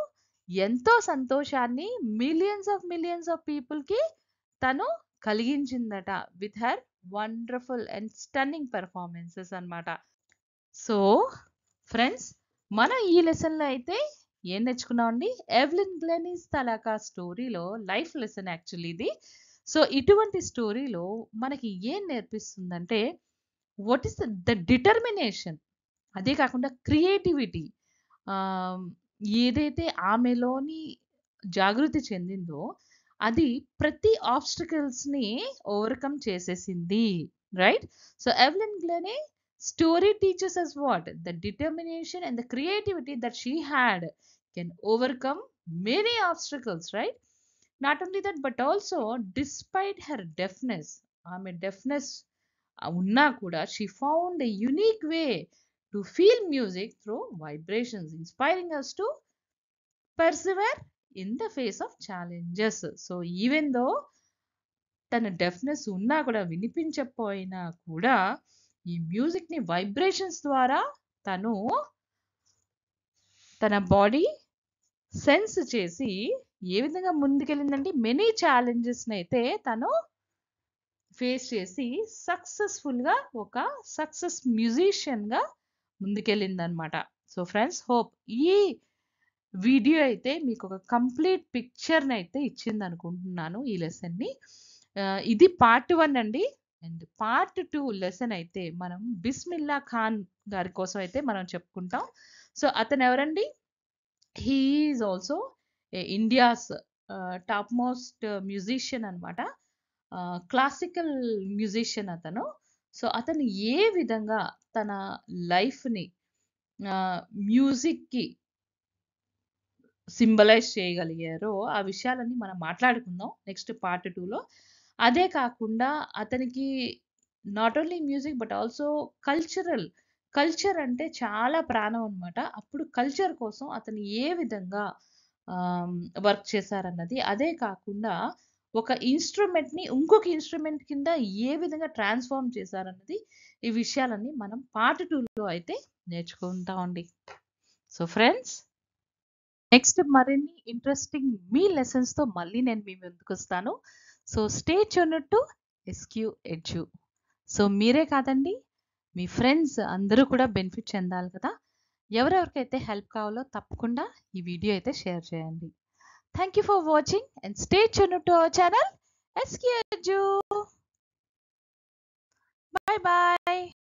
ఎంతో సంతోషాన్ని మిలియన్స్ ఆఫ్ పీపుల్కి తను కలిగించిందట with her wonderful and stunning performances అన్నమాట. సో ఫ్రెండ్స్, మనం ఈ లెసన్లో అయితే ఏం నేర్చుకున్నామండి? ఎవ్లిన్ గ్లెనీస్ తాలూకా స్టోరీలో లైఫ్ లెసన్ యాక్చువల్లీ ఇది. సో ఇటువంటి స్టోరీలో మనకి ఏం నేర్పిస్తుందంటే వాట్ ఈస్ ద డిటర్మినేషన్, అదే కాకుండా క్రియేటివిటీ ఏదైతే ఆమెలోని జాగృతి చెందిందో అది ప్రతి ఆబ్స్టికల్స్ని ఓవర్కమ్ చేసేసింది, right? So Evelyn Glennie story teaches us what? The determination and the creativity that she had can overcome many obstacles, right? Not only that, but also despite her deafness, deafness unna kuda, she found a unique way to feel music through vibrations, inspiring us to persevere in the face of challenges. So even though తన deafness ఉన్నా కూడా, వినిపించకపోయినా కూడా, ఈ మ్యూజిక్ని vibrations ద్వారా తను తన body sense చేసి ఏ విధంగా ముందుకెళ్ళిందంటే మెనీ ఛాలెంజెస్ని అయితే తను ఫేస్ చేసి సక్సెస్ఫుల్గా ఒక సక్సెస్ మ్యూజిషియన్గా ముందుకెళ్ళిందనమాట. సో ఫ్రెండ్స్, హోప్ ఈ వీడియో అయితే మీకు ఒక కంప్లీట్ పిక్చర్ని అయితే ఇచ్చింది అనుకుంటున్నాను ఈ లెసన్ని. ఇది పార్ట్ 1 అండి. అండ్ పార్ట్ 2 లెసన్ అయితే మనం బిస్మిల్లా ఖాన్ గారి కోసం అయితే మనం చెప్పుకుంటాం. సో అతను ఎవరండి? He is also India's top most musician అనమాట. క్లాసికల్ మ్యూజిషియన్ అతను. సో, అతను ఏ విధంగా తన లైఫ్‌ని మ్యూజిక్‌కి సింబలైజ్ చేయగలిగారో, ఆ విషయాలన్నీ మనం మాట్లాడుకుందాం నెక్స్ట్ పార్ట్ 2లో. అదే కాకుండా అతనికి not only music but also culture అంటే చాలా ప్రాణం అనమాట. అప్పుడు కల్చర్ కోసం అతను ఏ విధంగా ఆహ్, వర్క్ చేశారన్నది, అదే కాకుండా ఒక ఇన్‌స్ట్రుమెంట్‌ని ఇంకొక ఇన్‌స్ట్రుమెంట్ కింద ఏ విధంగా ట్రాన్స్‌ఫార్మ్ చేశారన్నది, ఈ విషయాలన్నీ మనం పార్ట్ 2లో అయితే నేర్చుకుంటామండి. సో ఫ్రెండ్స్, నెక్స్ట్ మరిన్ని ఇంట్రెస్టింగ్ మీ లెసన్స్‌తో మళ్ళీ నేను మీ ముందుకొస్తాను. So stay tuned to SQ Edu. So మీరే కాదండి, మీ ఫ్రెండ్స్ అందరూ కూడా బెనిఫిట్ చెందాలి కదా! ఎవరెవరికైతే హెల్ప్ కావాలో తప్పకుండా ఈ వీడియో అయితే షేర్ చేయండి. Thank you for watching and stay tuned to our channel SQ edu. By by.